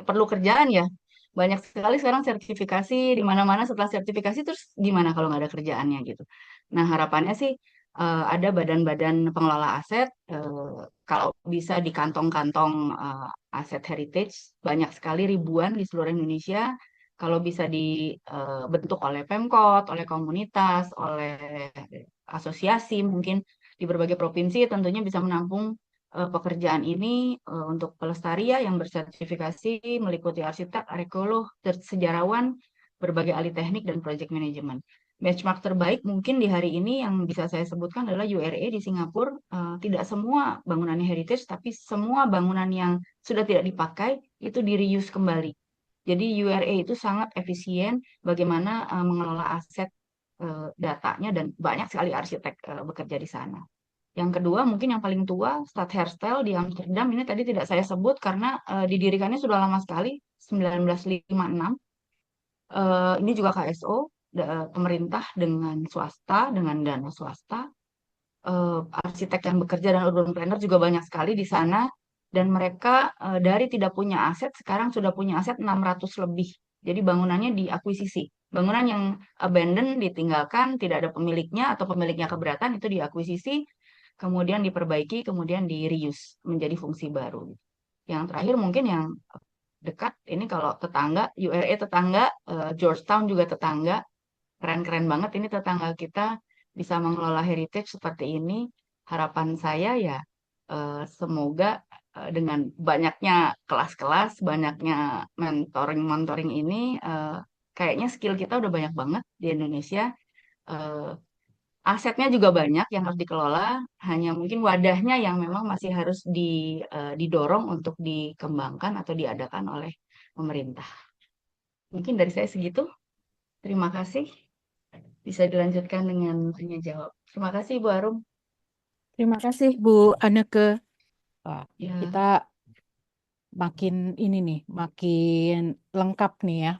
perlu kerjaan ya. Banyak sekali sekarang sertifikasi di mana-mana, setelah sertifikasi terus gimana kalau nggak ada kerjaannya gitu. Nah, harapannya sih ada badan-badan pengelola aset, kalau bisa di kantong-kantong aset heritage banyak sekali, ribuan di seluruh Indonesia. Kalau bisa dibentuk oleh Pemkot, oleh komunitas, oleh asosiasi mungkin di berbagai provinsi, tentunya bisa menampung pekerjaan ini untuk pelestarian yang bersertifikasi meliputi arsitek, arkeolog, sejarawan, berbagai ahli teknik dan project management. Benchmark terbaik mungkin di hari ini yang bisa saya sebutkan adalah URA di Singapura. Tidak semua bangunannya heritage, tapi semua bangunan yang sudah tidak dipakai itu di reuse kembali. Jadi URA itu sangat efisien bagaimana mengelola aset datanya, dan banyak sekali arsitek bekerja di sana. Yang kedua, mungkin yang paling tua, Stadherstel di Amsterdam. Ini tadi tidak saya sebut karena didirikannya sudah lama sekali, 1956. Ini juga KSO, pemerintah dengan swasta, dengan dana swasta. Arsitek yang bekerja dan urban planner juga banyak sekali di sana. Dan mereka dari tidak punya aset, sekarang sudah punya aset 600 lebih. Jadi bangunannya diakuisisi. Bangunan yang abandon, ditinggalkan, tidak ada pemiliknya atau pemiliknya keberatan, itu diakuisisi, kemudian diperbaiki, kemudian di reuse menjadi fungsi baru. Yang terakhir mungkin yang dekat, ini kalau tetangga, URA tetangga, Georgetown juga tetangga, keren-keren banget ini tetangga kita bisa mengelola heritage seperti ini. Harapan saya ya semoga dengan banyaknya kelas-kelas, banyaknya mentoring-mentoring ini, kayaknya skill kita udah banyak banget di Indonesia. Eh, Asetnya juga banyak yang harus dikelola, hanya mungkin wadahnya yang memang masih harus didorong untuk dikembangkan atau diadakan oleh pemerintah. Mungkin dari saya segitu. Terima kasih. Bisa dilanjutkan dengan tanya jawab. Terima kasih, Bu Arum. Terima kasih Bu Aneke. Wah, Ya, kita makin ini nih, makin lengkap nih ya.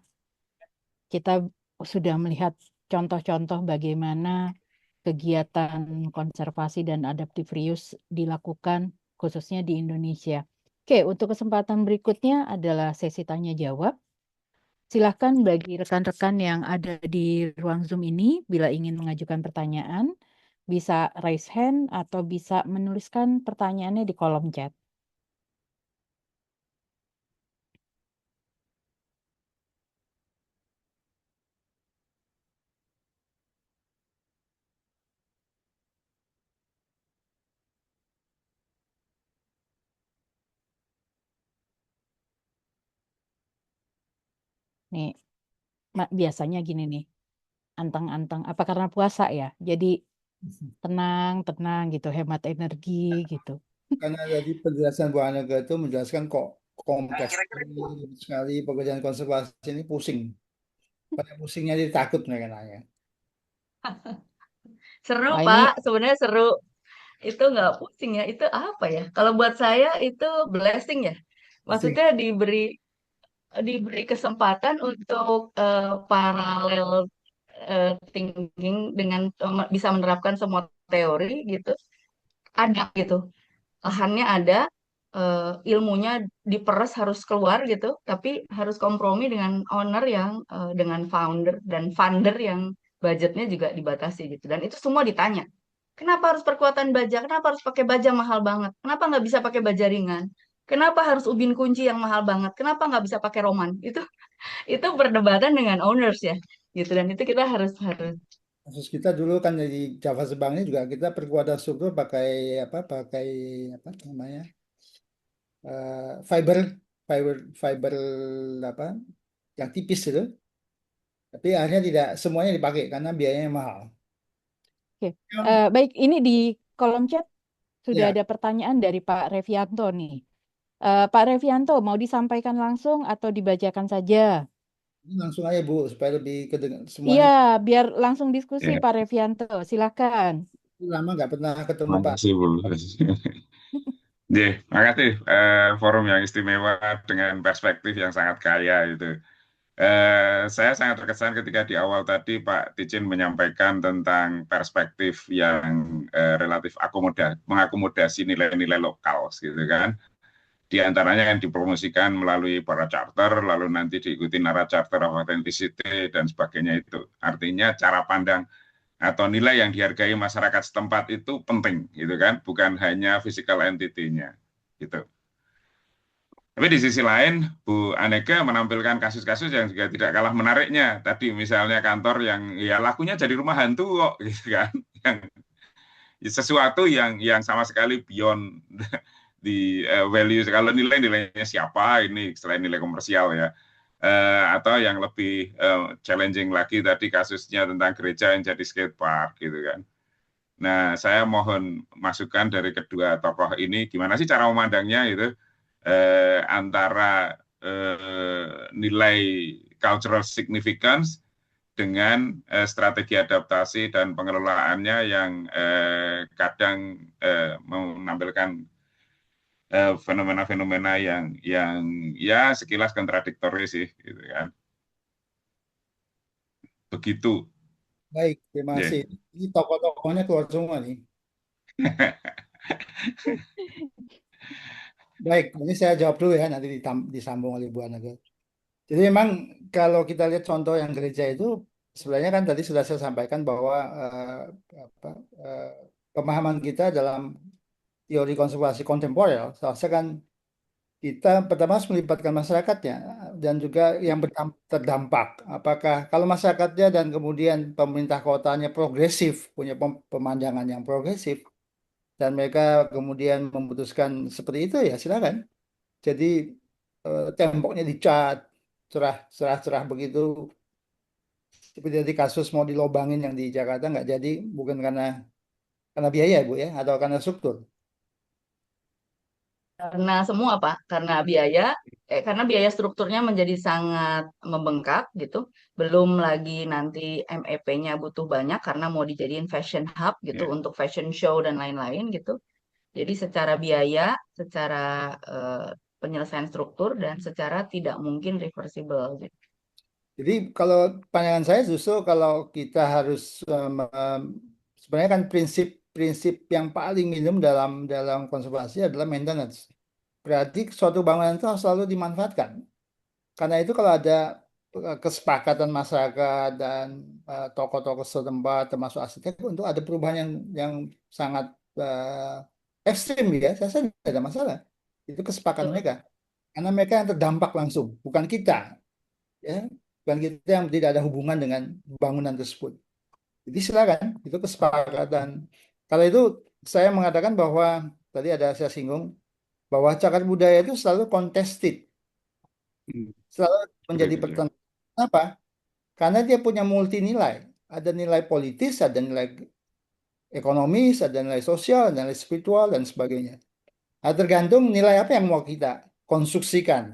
Kita sudah melihat contoh-contoh bagaimana kegiatan konservasi dan adaptive reuse dilakukan khususnya di Indonesia. Oke, untuk kesempatan berikutnya adalah sesi tanya jawab. Silahkan bagi rekan-rekan yang ada di ruang Zoom ini, bila ingin mengajukan pertanyaan, bisa raise hand atau bisa menuliskan pertanyaannya di kolom chat. Nih, biasanya gini nih, anteng-anteng. Apa karena puasa ya? Jadi tenang-tenang gitu, hemat energi gitu. Karena tadi penjelasan Bu Anega itu menjelaskan kok kompleks sekali pekerjaan konservasi ini pusing. Pada pusingnya jadi takut mereka nanya. seru, Wah ini, Pak. Sebenarnya seru. Itu nggak pusing ya. Itu apa ya? Kalau buat saya itu blessing ya. Pusing. Maksudnya diberi kesempatan untuk paralel thinking dengan bisa menerapkan semua teori gitu. Ada gitu. Lahannya ada, ilmunya diperes harus keluar gitu, tapi harus kompromi dengan owner yang dengan founder dan funder yang budgetnya juga dibatasi gitu. Dan itu semua ditanya. Kenapa harus perkuatan baja? Kenapa harus pakai baja mahal banget? Kenapa nggak bisa pakai baja ringan? Kenapa harus ubin kunci yang mahal banget? Kenapa nggak bisa pakai roman? Itu perdebatan dengan owners ya, gitu. Dan itu kita harus harus Kasus kita dulu kan jadi Java Sebangnya juga kita perkuatan struktur pakai pakai apa namanya fiber fiber fiber apa yang tipis itu. Tapi akhirnya tidak semuanya dipakai karena biayanya mahal. oke. Yang- Baik, ini di kolom chat sudah Ya, ada pertanyaan dari Pak Revianto nih. Pak Revianto, mau disampaikan langsung atau dibacakan saja? ini langsung aja Bu supaya lebih kedengar Iya, semuanya. biar langsung diskusi Ya, Pak Revianto. Silakan. Lama nggak pernah ketemu Pak. makasih Bu. Ya, makasih forum yang istimewa dengan perspektif yang sangat kaya itu. Saya sangat terkesan ketika di awal tadi Pak Tijin menyampaikan tentang perspektif yang relatif mengakomodasi nilai-nilai lokal, gitu kan. Di antaranya yang dipromosikan melalui para charter, lalu nanti diikuti nara charter of authenticity dan sebagainya itu. Artinya cara pandang atau nilai yang dihargai masyarakat setempat itu penting, gitu kan, bukan hanya physical entity-nya, gitu. Tapi di sisi lain, Bu Aneka menampilkan kasus-kasus yang juga tidak kalah menariknya. Tadi misalnya kantor yang ya lakunya jadi rumah hantu kok, gitu kan, yang sesuatu yang sama sekali beyond di value. Kalau nilai-nilainya siapa ini selain nilai komersial ya. Atau yang lebih challenging lagi tadi kasusnya tentang gereja yang jadi skate park gitu kan. Nah, saya mohon masukan dari kedua tokoh ini, gimana sih cara memandangnya itu antara nilai cultural significance dengan strategi adaptasi dan pengelolaannya yang kadang menampilkan fenomena-fenomena yang ya sekilas kontradiktori sih, gitu kan. Begitu. Baik, terima Ya. kasih. Ini tokoh-tokohnya keluar semua nih. Baik, ini saya jawab dulu ya, nanti disambung oleh Bu Anaga. Jadi memang kalau kita lihat contoh yang gereja itu, sebenarnya kan tadi sudah saya sampaikan bahwa apa, eh, pemahaman kita dalam teori konservasi kontemporer, seharusnya kan kita pertama harus melibatkan masyarakatnya dan juga yang terdampak. Apakah kalau masyarakatnya dan kemudian pemerintah kotanya progresif, punya pemandangan yang progresif, dan mereka kemudian memutuskan seperti itu ya silakan. Jadi temboknya dicat cerah-cerah begitu. Seperti tadi kasus mau dilobangin yang di Jakarta nggak jadi, bukan karena biaya Bu ya, atau karena struktur. Karena semua Pak, karena biaya strukturnya menjadi sangat membengkak gitu. Belum lagi nanti MEP-nya butuh banyak karena mau dijadiin fashion hub gitu Ya. untuk fashion show dan lain-lain gitu. Jadi secara biaya, secara penyelesaian struktur dan secara tidak mungkin reversible gitu. Jadi kalau pandangan saya justru kalau kita harus sebenarnya kan prinsip-prinsip yang paling minimum dalam dalam konservasi adalah maintenance. Berarti suatu bangunan itu harus selalu dimanfaatkan. Karena itu kalau ada kesepakatan masyarakat dan tokoh-tokoh setempat termasuk arsitek untuk ada perubahan yang sangat ekstrim ya, saya rasa tidak ada masalah. Itu kesepakatan Betul. mereka. Karena mereka yang terdampak langsung, bukan kita, ya, bukan kita yang tidak ada hubungan dengan bangunan tersebut. Jadi silakan, itu kesepakatan. Kalau itu saya mengatakan bahwa tadi ada saya singgung bahwa cagar budaya itu selalu contested, selalu menjadi Betul, ya. pertentangan. Kenapa? Karena dia punya multi nilai. Ada nilai politis, ada nilai ekonomis, ada nilai sosial, ada nilai spiritual, dan sebagainya. Nah, tergantung nilai apa yang mau kita dikonstruksikan,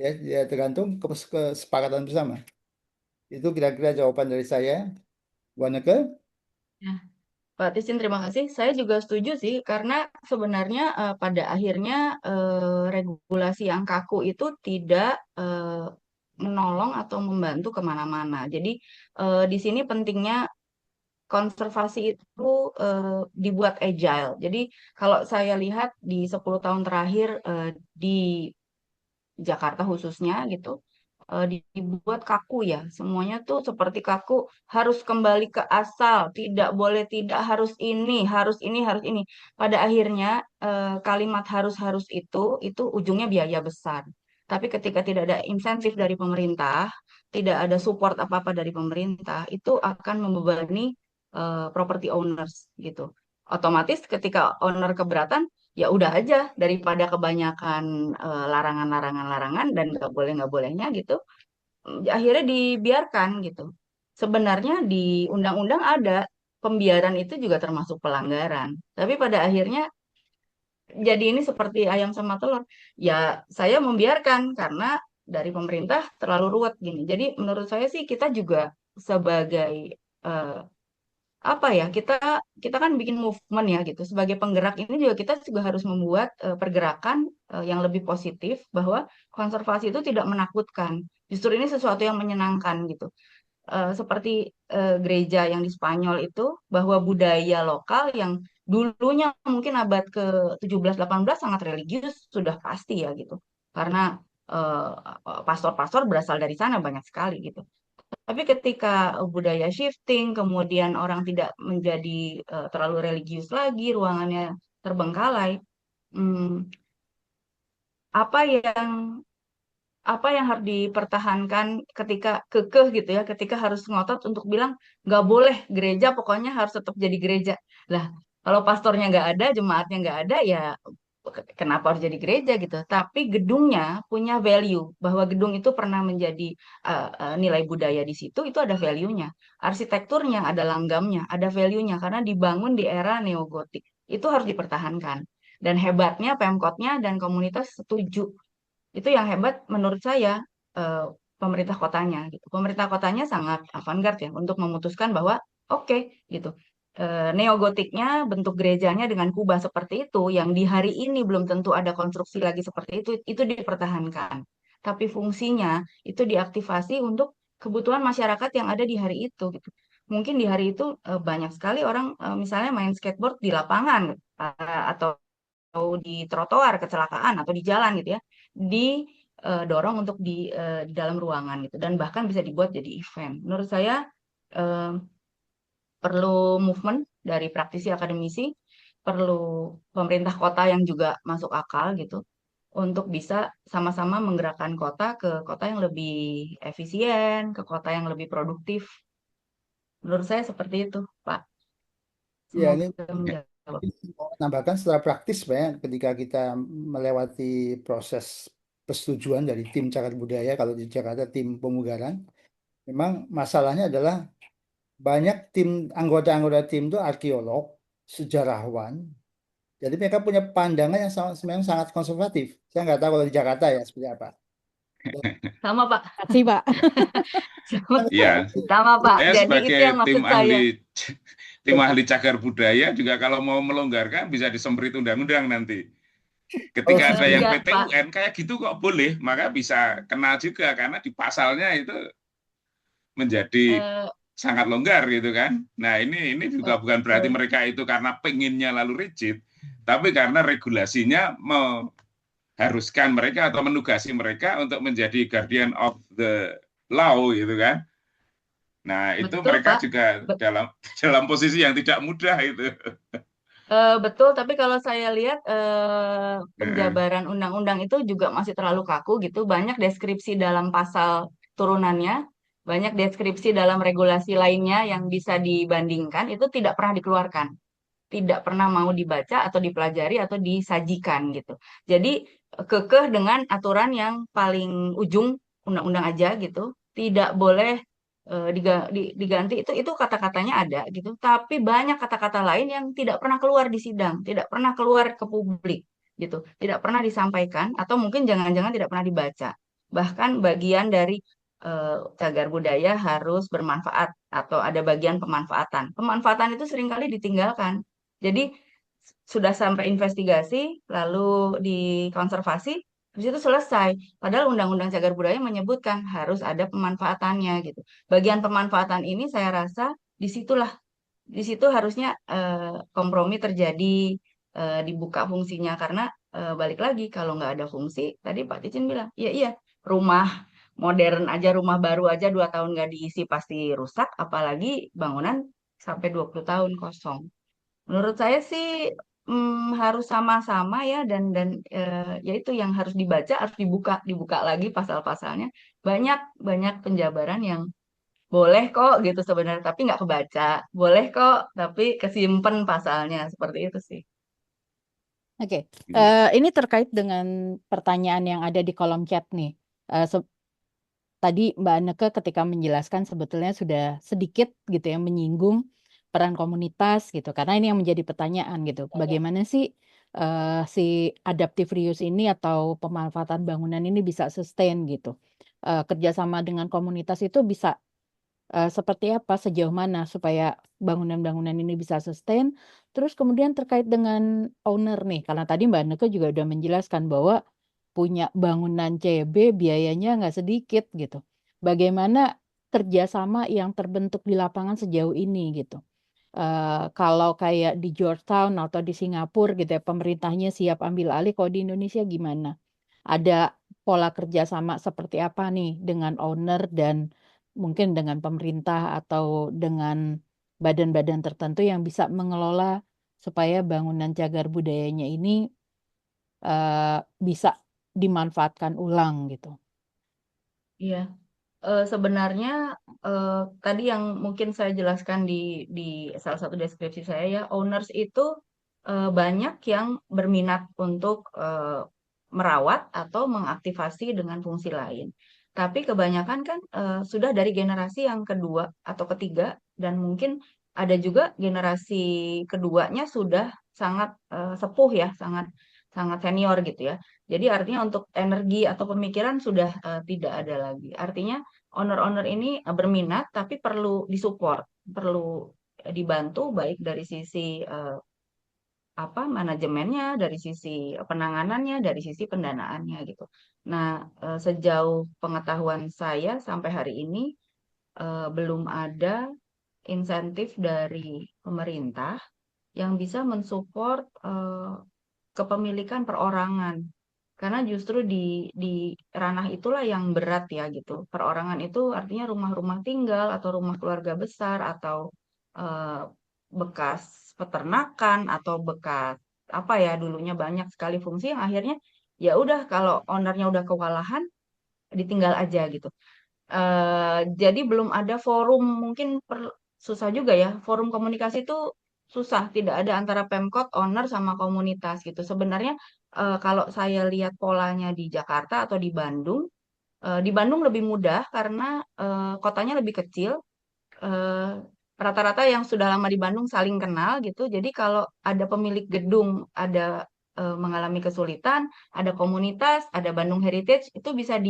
ya, ya tergantung kesepakatan bersama. Itu kira-kira jawaban dari saya. Bu Anneke. Ya, Pak Tisin, terima kasih. Saya juga setuju sih, karena sebenarnya pada akhirnya regulasi yang kaku itu tidak menolong atau membantu kemana-mana. Jadi di sini pentingnya konservasi itu dibuat agile. Jadi kalau saya lihat di 10 tahun terakhir di Jakarta khususnya gitu, dibuat kaku ya. Semuanya tuh seperti kaku, harus kembali ke asal, tidak boleh tidak, harus ini, harus ini, harus ini. Pada akhirnya kalimat harus-harus itu ujungnya biaya besar. Tapi ketika tidak ada insentif dari pemerintah, tidak ada support apa-apa dari pemerintah, itu akan membebani property owners gitu. Otomatis ketika owner keberatan, ya udah aja daripada kebanyakan larangan-larangan-larangan dan nggak bolehnya gitu, akhirnya dibiarkan gitu. Sebenarnya di undang-undang ada pembiaran itu juga termasuk pelanggaran, tapi pada akhirnya jadi ini seperti ayam sama telur. Ya saya membiarkan karena dari pemerintah terlalu ruwet gini. Jadi menurut saya sih kita juga sebagai eh, apa ya, kita kan bikin movement ya gitu, sebagai penggerak ini juga kita juga harus membuat pergerakan yang lebih positif, bahwa konservasi itu tidak menakutkan, justru ini sesuatu yang menyenangkan gitu. Seperti gereja yang di Spanyol itu, bahwa budaya lokal yang dulunya mungkin abad ke 17-18 sangat religius sudah pasti ya gitu, karena pastor-pastor berasal dari sana banyak sekali gitu. Tapi ketika budaya shifting, kemudian orang tidak menjadi terlalu religius lagi, ruangannya terbengkalai, hmm, apa yang apa yang harus dipertahankan ketika kekeh gitu ya, ketika harus ngotot untuk bilang nggak boleh gereja, pokoknya harus tetap jadi gereja. Lah, kalau pastornya nggak ada, jemaatnya nggak ada, ya kenapa harus jadi gereja gitu. Tapi gedungnya punya value bahwa gedung itu pernah menjadi nilai budaya di situ, itu ada value-nya. Arsitekturnya ada langgamnya, ada value-nya karena dibangun di era neogotik. Itu harus dipertahankan. Dan hebatnya Pemkotnya dan komunitas setuju. Itu yang hebat menurut saya, eh, pemerintah kotanya gitu. Pemerintah kotanya sangat avant-garde ya untuk memutuskan bahwa oke gitu. Neogotiknya bentuk gerejanya dengan kubah seperti itu yang di hari ini belum tentu ada konstruksi lagi seperti itu dipertahankan. Tapi fungsinya itu diaktifasi untuk kebutuhan masyarakat yang ada di hari itu gitu. Mungkin di hari itu banyak sekali orang misalnya main skateboard di lapangan atau di trotoar kecelakaan atau di jalan gitu ya, didorong untuk di dalam ruangan gitu dan bahkan bisa dibuat jadi event. Menurut saya eh, perlu movement dari praktisi akademisi, perlu pemerintah kota yang juga masuk akal gitu untuk bisa sama-sama menggerakkan kota ke kota yang lebih efisien, ke kota yang lebih produktif. Menurut saya seperti itu, Pak. Ya, ini Semoga menjawab. mau menambahkan secara praktis sebenarnya ketika kita melewati proses persetujuan dari tim cagar budaya, kalau di Jakarta tim pemugaran, memang masalahnya adalah banyak tim anggota-anggota tim itu arkeolog, sejarawan, jadi mereka punya pandangan yang sebenarnya sangat konservatif. Saya nggak tahu kalau di Jakarta ya seperti apa. Sama, Pak. Kasih, Pak. Sama, Iya, sama, Pak. saya Jadi itu sebagai yang tim maksud saya. ahli cagar budaya juga kalau mau melonggarkan bisa disemprit undang-undang nanti. Oh, Ketika ada yang Enggak, Pak. PT UN kayak gitu kok boleh, maka bisa kena juga karena di pasalnya itu menjadi Eh, sangat longgar gitu kan. Nah ini juga bukan berarti betul. mereka itu karena penginnya lalu rigid, tapi karena regulasinya mengharuskan mereka atau menugasi mereka untuk menjadi guardian of the law gitu kan. Nah itu Betul, mereka Pak. juga Be- dalam posisi yang tidak mudah itu. betul, tapi kalau saya lihat Heeh. penjabaran undang-undang itu juga masih terlalu kaku gitu. Banyak deskripsi dalam pasal turunannya, banyak deskripsi dalam regulasi lainnya yang bisa dibandingkan, itu tidak pernah dikeluarkan. Tidak pernah mau dibaca atau dipelajari atau disajikan gitu. Jadi kekeh dengan aturan yang paling ujung undang-undang aja gitu. Tidak boleh diganti itu kata-katanya ada gitu. Tapi banyak kata-kata lain yang tidak pernah keluar di sidang, tidak pernah keluar ke publik gitu. Tidak pernah disampaikan atau mungkin jangan-jangan tidak pernah dibaca. Bahkan bagian dari cagar budaya harus bermanfaat atau ada bagian pemanfaatan. Pemanfaatan itu seringkali ditinggalkan. Jadi sudah sampai investigasi, lalu dikonservasi, habis itu selesai. Padahal Undang-Undang Cagar Budaya menyebutkan harus ada pemanfaatannya gitu. Bagian pemanfaatan ini saya rasa disitulah, di situ harusnya kompromi terjadi, dibuka fungsinya karena balik lagi kalau nggak ada fungsi, tadi Pak Ticin bilang, iya iya, rumah modern aja, rumah baru aja 2 tahun nggak diisi pasti rusak, apalagi bangunan sampai 20 tahun kosong. Menurut saya sih harus sama-sama ya dan ya itu yang harus dibaca, harus dibuka lagi pasal-pasalnya. Banyak banyak penjabaran yang boleh kok gitu sebenarnya, tapi nggak kebaca. Boleh kok, tapi kesimpan pasalnya seperti itu sih. Oke, ini terkait dengan pertanyaan yang ada di kolom chat nih. Tadi Mbak Anneke ketika menjelaskan sebetulnya sudah sedikit gitu ya menyinggung peran komunitas gitu, karena ini yang menjadi pertanyaan gitu. Bagaimana sih si adaptive reuse ini atau pemanfaatan bangunan ini bisa sustain gitu? Kerjasama dengan komunitas itu bisa seperti apa, sejauh mana supaya bangunan-bangunan ini bisa sustain. Terus kemudian terkait dengan owner nih, karena tadi Mbak Anneke juga udah menjelaskan bahwa punya bangunan CB biayanya nggak sedikit gitu. Bagaimana kerjasama yang terbentuk di lapangan sejauh ini gitu. Kalau kayak di Georgetown atau di Singapura gitu ya, pemerintahnya siap ambil alih, kalau di Indonesia gimana? Ada pola kerjasama seperti apa nih dengan owner dan mungkin dengan pemerintah atau dengan badan-badan tertentu yang bisa mengelola supaya bangunan cagar budayanya ini bisa dimanfaatkan ulang gitu. Iya. Sebenarnya eh, tadi yang mungkin saya jelaskan di salah satu deskripsi saya ya, owners itu banyak yang berminat untuk merawat atau mengaktifasi dengan fungsi lain. Tapi kebanyakan kan sudah dari generasi yang kedua atau ketiga, dan mungkin ada juga generasi keduanya sudah sangat sepuh ya, sangat sangat senior gitu ya. Jadi artinya untuk energi atau pemikiran sudah tidak ada lagi. Artinya owner-owner ini berminat tapi perlu disupport, perlu dibantu baik dari sisi manajemennya, dari sisi penanganannya, dari sisi pendanaannya gitu. Nah, sejauh pengetahuan saya sampai hari ini belum ada insentif dari pemerintah yang bisa mensupport kepemilikan perorangan. Karena justru di ranah itulah yang berat ya gitu. Perorangan itu artinya rumah-rumah tinggal atau rumah keluarga besar atau eh, bekas peternakan atau bekas apa ya, dulunya banyak sekali fungsi yang akhirnya ya udah, kalau ownernya udah kewalahan ditinggal aja gitu. Jadi belum ada forum, mungkin susah juga ya, forum komunikasi itu susah, tidak ada antara Pemkot, owner sama komunitas gitu. Sebenarnya kalau saya lihat polanya di Jakarta atau di Bandung lebih mudah karena kotanya lebih kecil. eh, Rata-rata yang sudah lama di Bandung saling kenal gitu. Jadi kalau ada pemilik gedung, ada mengalami kesulitan, ada komunitas, ada Bandung Heritage, itu bisa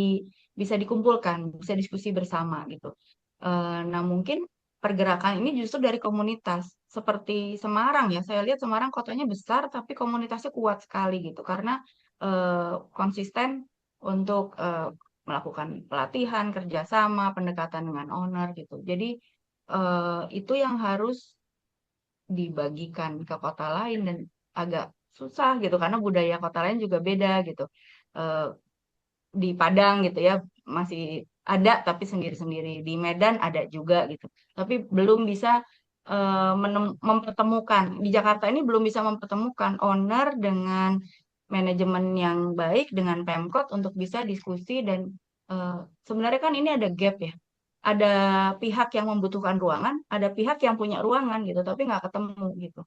dikumpulkan, bisa diskusi bersama gitu. Nah, mungkin pergerakan ini justru dari komunitas. Seperti Semarang ya, saya lihat Semarang kotanya besar tapi komunitasnya kuat sekali gitu karena konsisten untuk melakukan pelatihan, kerjasama, pendekatan dengan owner gitu. Jadi itu yang harus dibagikan ke kota lain dan agak susah gitu karena budaya kota lain juga beda gitu. Eh, di Padang gitu ya masih ada tapi sendiri-sendiri. Di Medan ada juga gitu. Tapi belum bisa mempertemukan. Di Jakarta ini belum bisa mempertemukan owner dengan manajemen yang baik dengan Pemkot untuk bisa diskusi dan eh, sebenarnya kan ini ada gap ya. Ada pihak yang membutuhkan ruangan, ada pihak yang punya ruangan gitu, tapi nggak ketemu gitu.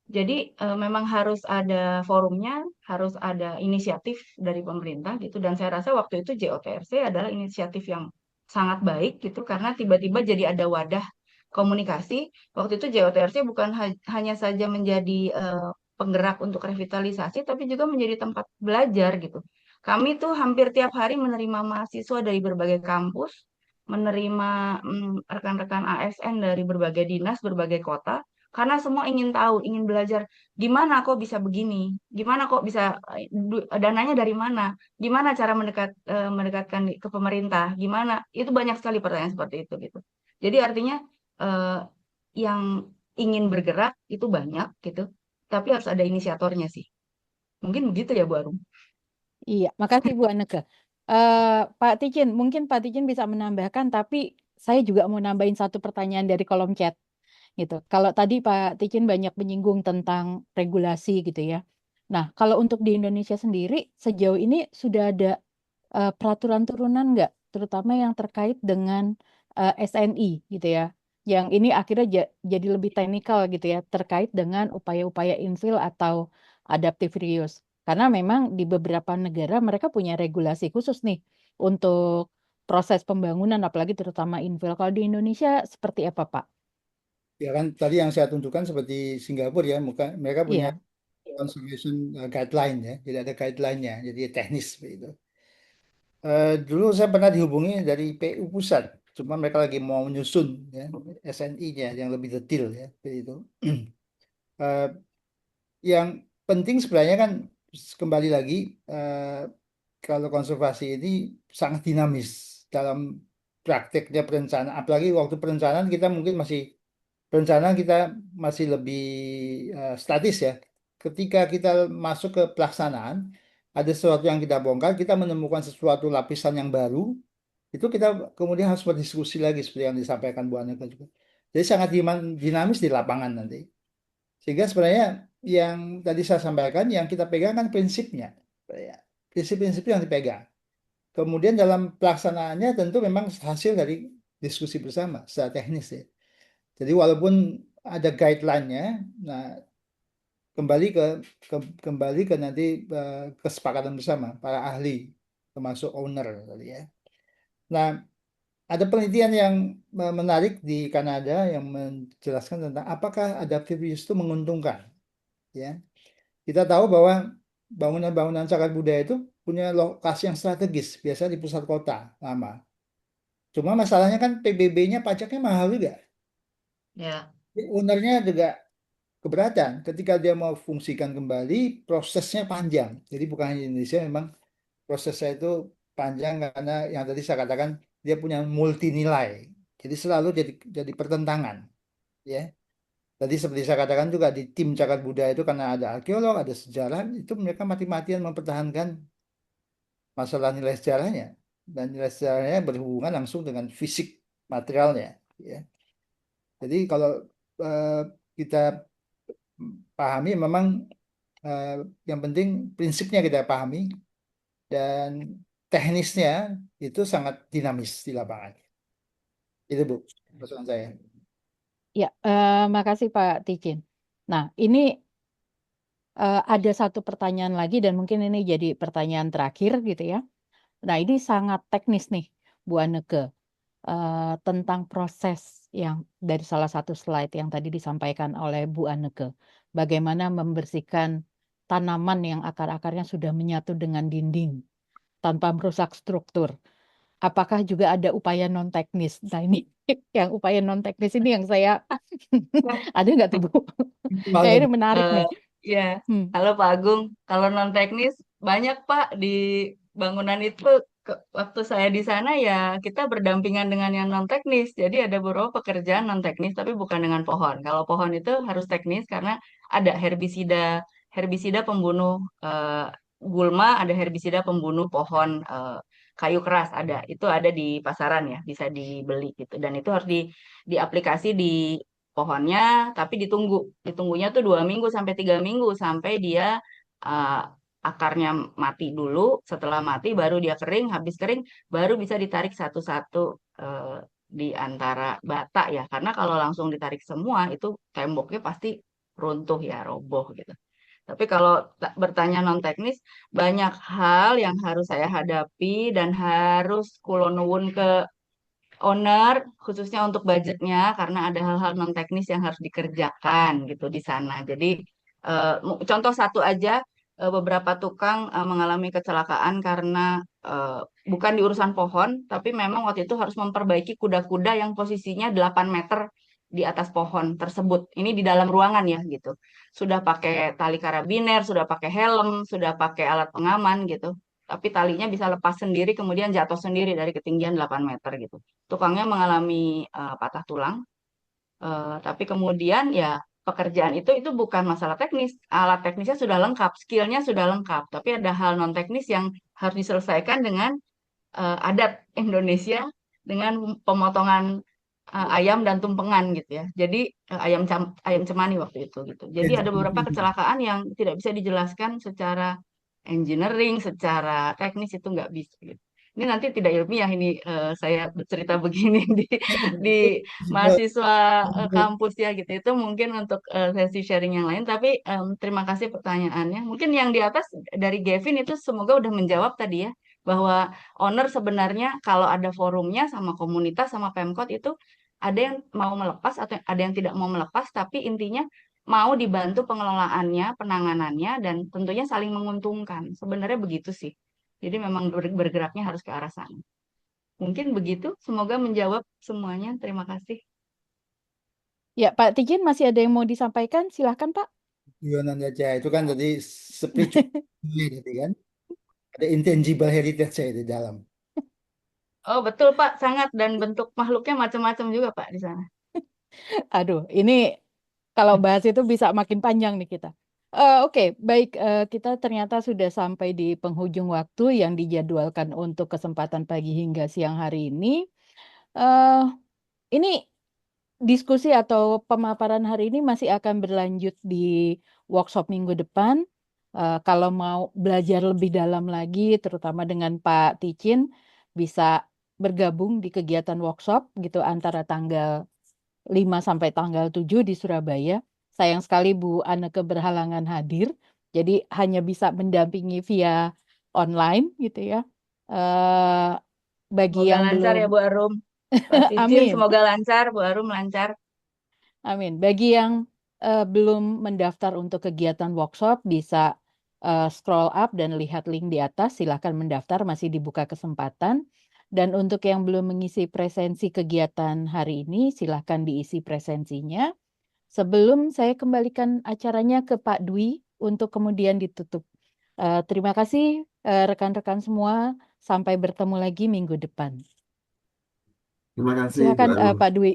Jadi memang harus ada forumnya, harus ada inisiatif dari pemerintah gitu. Dan saya rasa waktu itu JOTRC adalah inisiatif yang sangat baik gitu karena tiba-tiba jadi ada wadah komunikasi. Waktu itu JOTRC bukan hanya saja menjadi penggerak untuk revitalisasi, tapi juga menjadi tempat belajar gitu. Kami tuh hampir tiap hari menerima mahasiswa dari berbagai kampus, menerima rekan-rekan ASN dari berbagai dinas, berbagai kota karena semua ingin tahu, ingin belajar gimana kok bisa begini, gimana kok bisa dananya dari mana, gimana cara mendekatkan ke pemerintah, gimana itu banyak sekali pertanyaan seperti itu gitu. Jadi artinya eh, yang ingin bergerak itu banyak gitu, tapi harus ada inisiatornya sih. Mungkin begitu ya Bu Arum. Iya, makasih Bu Aneka. Eh, Pak Ticin, mungkin Pak Ticin bisa menambahkan, tapi saya juga mau nambahin satu pertanyaan dari kolom chat gitu. Kalau tadi Pak Ticin banyak menyinggung tentang regulasi gitu ya. Nah, kalau untuk di Indonesia sendiri, sejauh ini sudah ada peraturan turunan nggak, terutama yang terkait dengan SNI gitu ya. Yang ini akhirnya jadi lebih teknikal gitu ya, terkait dengan upaya-upaya infill atau adaptive reuse. Karena memang di beberapa negara mereka punya regulasi khusus nih untuk proses pembangunan, apalagi terutama infill. Kalau di Indonesia seperti apa, Pak? Ya kan tadi yang saya tunjukkan seperti Singapura ya, mereka punya Iya. conservation guideline ya, jadi ada guideline-nya, jadi teknis begitu. Dulu saya pernah dihubungi dari PU pusat, cuma mereka lagi mau menyusun ya SNI-nya yang lebih detail ya, begitu. Eh, yang penting sebenarnya kan kembali lagi kalau konservasi ini sangat dinamis dalam prakteknya perencanaan, apalagi waktu perencanaan kita mungkin masih perencanaan kita masih lebih statis ya. Ketika kita masuk ke pelaksanaan, ada sesuatu yang kita bongkar, kita menemukan sesuatu lapisan yang baru, itu kita kemudian harus berdiskusi lagi seperti yang disampaikan Bu Aneka juga. Jadi sangat dinamis di lapangan nanti. Sehingga sebenarnya yang tadi saya sampaikan, yang kita pegang kan prinsipnya. Ya, prinsip-prinsip yang dipegang. Kemudian dalam pelaksanaannya tentu memang hasil dari diskusi bersama secara teknis ya. Jadi walaupun ada guideline-nya, nah kembali kembali ke nanti kesepakatan bersama para ahli termasuk owner tadi ya. Nah, ada penelitian yang menarik di Kanada yang menjelaskan tentang apakah adaptive reuse itu menguntungkan ya. Kita tahu bahwa bangunan-bangunan cagar budaya itu punya lokasi yang strategis, biasa di pusat kota lama. Cuma masalahnya kan PBB-nya pajaknya mahal juga. Ya. Ownernya juga keberatan ketika dia mau fungsikan kembali, prosesnya panjang. Jadi bukan hanya di Indonesia, memang prosesnya itu panjang karena yang tadi saya katakan dia punya multi nilai. Jadi selalu jadi pertentangan, ya. Tadi seperti saya katakan juga di tim cagar budaya itu karena ada arkeolog, ada sejarah, itu mereka mati-matian mempertahankan masalah nilai sejarahnya, dan nilai sejarahnya berhubungan langsung dengan fisik materialnya, ya. Jadi kalau eh, kita pahami memang eh, yang penting prinsipnya kita pahami dan teknisnya itu sangat dinamis di lapangan. Itu Bu, pesan saya. Ya, makasih Pak Ticin. Nah, ini ada satu pertanyaan lagi dan mungkin ini jadi pertanyaan terakhir gitu ya. Nah, ini sangat teknis nih, Bu Anneke, tentang proses yang dari salah satu slide yang tadi disampaikan oleh Bu Anneke. Bagaimana membersihkan tanaman yang akar-akarnya sudah menyatu dengan dinding tanpa merusak struktur. Apakah juga ada upaya non teknis? Nah, ini yang upaya non teknis ini yang saya ada nggak tuh Bu? Kayak Maklum. ini menarik Eh, nih. ya, Hmm. halo Pak Agung. Kalau non teknis banyak Pak di bangunan itu. Waktu saya di sana ya kita berdampingan dengan yang non teknis. Jadi ada beberapa pekerjaan non teknis tapi bukan dengan pohon. Kalau pohon itu harus teknis karena ada herbisida pembunuh gulma, ada herbisida pembunuh pohon kayu keras ada. Itu ada di pasaran ya, bisa dibeli gitu. Dan itu harus diaplikasi di pohonnya, tapi ditunggunya tuh 2 minggu sampai 3 minggu sampai dia uh, akarnya mati dulu. Setelah mati baru dia kering, habis kering baru bisa ditarik satu-satu di antara bata ya, karena kalau langsung ditarik semua itu temboknya pasti runtuh ya, roboh gitu. Tapi kalau bertanya non teknis, banyak hal yang harus saya hadapi dan harus kulonuwun ke owner khususnya untuk budgetnya karena ada hal-hal non teknis yang harus dikerjakan gitu di sana. Jadi contoh satu aja, beberapa tukang mengalami kecelakaan karena eh, bukan di urusan pohon, tapi memang waktu itu harus memperbaiki kuda-kuda yang posisinya 8 meter di atas pohon tersebut. Ini di dalam ruangan ya gitu. Sudah pakai tali karabiner, sudah pakai helm, sudah pakai alat pengaman gitu. Tapi talinya bisa lepas sendiri kemudian jatuh sendiri dari ketinggian 8 meter gitu. Tukangnya mengalami patah tulang, tapi kemudian ya pekerjaan itu bukan masalah teknis, alat teknisnya sudah lengkap, skillnya sudah lengkap, tapi ada hal non teknis yang harus diselesaikan dengan adat Indonesia dengan pemotongan ayam dan tumpengan gitu ya. Jadi ayam cemani waktu itu gitu. Jadi ada beberapa kecelakaan yang tidak bisa dijelaskan secara engineering, secara teknis itu nggak bisa gitu. Ini nanti tidak ilmiah ini saya bercerita begini di mahasiswa kampus ya gitu. Itu mungkin untuk sesi sharing yang lain. Tapi terima kasih pertanyaannya. Mungkin yang di atas dari Gavin itu semoga udah menjawab tadi ya, bahwa owner sebenarnya kalau ada forumnya sama komunitas sama Pemkot itu ada yang mau melepas atau ada yang tidak mau melepas, tapi intinya mau dibantu pengelolaannya, penanganannya, dan tentunya saling menguntungkan. Sebenarnya begitu sih. Jadi memang bergeraknya harus ke arah sana. Mungkin begitu. Semoga menjawab semuanya. Terima kasih. Ya, Pak Tijin masih ada yang mau disampaikan? Silahkan, Pak. Yonan aja itu kan tadi spiritual tadi kan ada intangible heritage di dalam. Oh betul Pak, sangat, dan bentuk makhluknya macam-macam juga Pak di sana. Aduh, ini kalau bahas itu bisa makin panjang nih kita. Oke, baik. Kita ternyata sudah sampai di penghujung waktu yang dijadwalkan untuk kesempatan pagi hingga siang hari ini. Eh, ini diskusi atau pemaparan hari ini masih akan berlanjut di workshop minggu depan. Kalau mau belajar lebih dalam lagi, terutama dengan Pak Ticin, bisa bergabung di kegiatan workshop gitu antara tanggal 5 sampai tanggal 7 di Surabaya. sayang sekali Bu Anneke berhalangan hadir, jadi hanya bisa mendampingi via online gitu ya. Eh, bagi Semoga yang lancar belum, ya Bu Arum. Pak Titin, amin. semoga lancar, Bu Arum lancar. Amin. Bagi yang belum mendaftar untuk kegiatan workshop, bisa scroll up dan lihat link di atas. Silakan mendaftar, masih dibuka kesempatan. Dan untuk yang belum mengisi presensi kegiatan hari ini, silakan diisi presensinya. Sebelum saya kembalikan acaranya ke Pak Dwi untuk kemudian ditutup. Terima kasih rekan-rekan semua. Sampai bertemu lagi minggu depan. Terima kasih Bu Silakan Arum. Pak Dwi.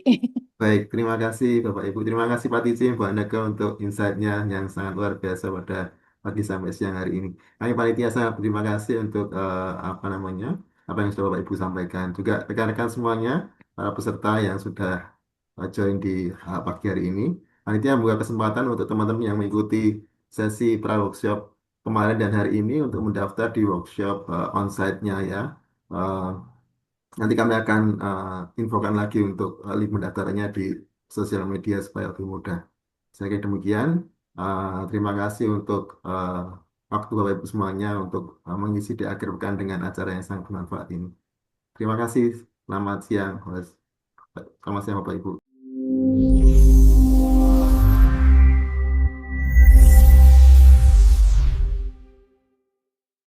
Baik, terima kasih Bapak Ibu. Terima kasih Pak Tijim, Bu Aneka untuk insight-nya yang sangat luar biasa pada pagi sampai siang hari ini. Kami panitia sangat terima kasih untuk apa namanya, apa yang sudah Bapak Ibu sampaikan. Juga rekan-rekan semuanya, para peserta yang sudah join di pagi hari ini. Panitia membuka kesempatan untuk teman-teman yang mengikuti sesi pra-workshop kemarin dan hari ini untuk mendaftar di workshop on-site-nya ya. Eh, Nanti kami akan infokan lagi untuk link pendaftarannya di sosial media supaya lebih mudah. Saya kira demikian. Terima kasih untuk waktu Bapak Ibu semuanya untuk mengisi di akhir pekan dengan acara yang sangat bermanfaat ini. Terima kasih. Selamat siang, Mas. Selamat siang Bapak Ibu.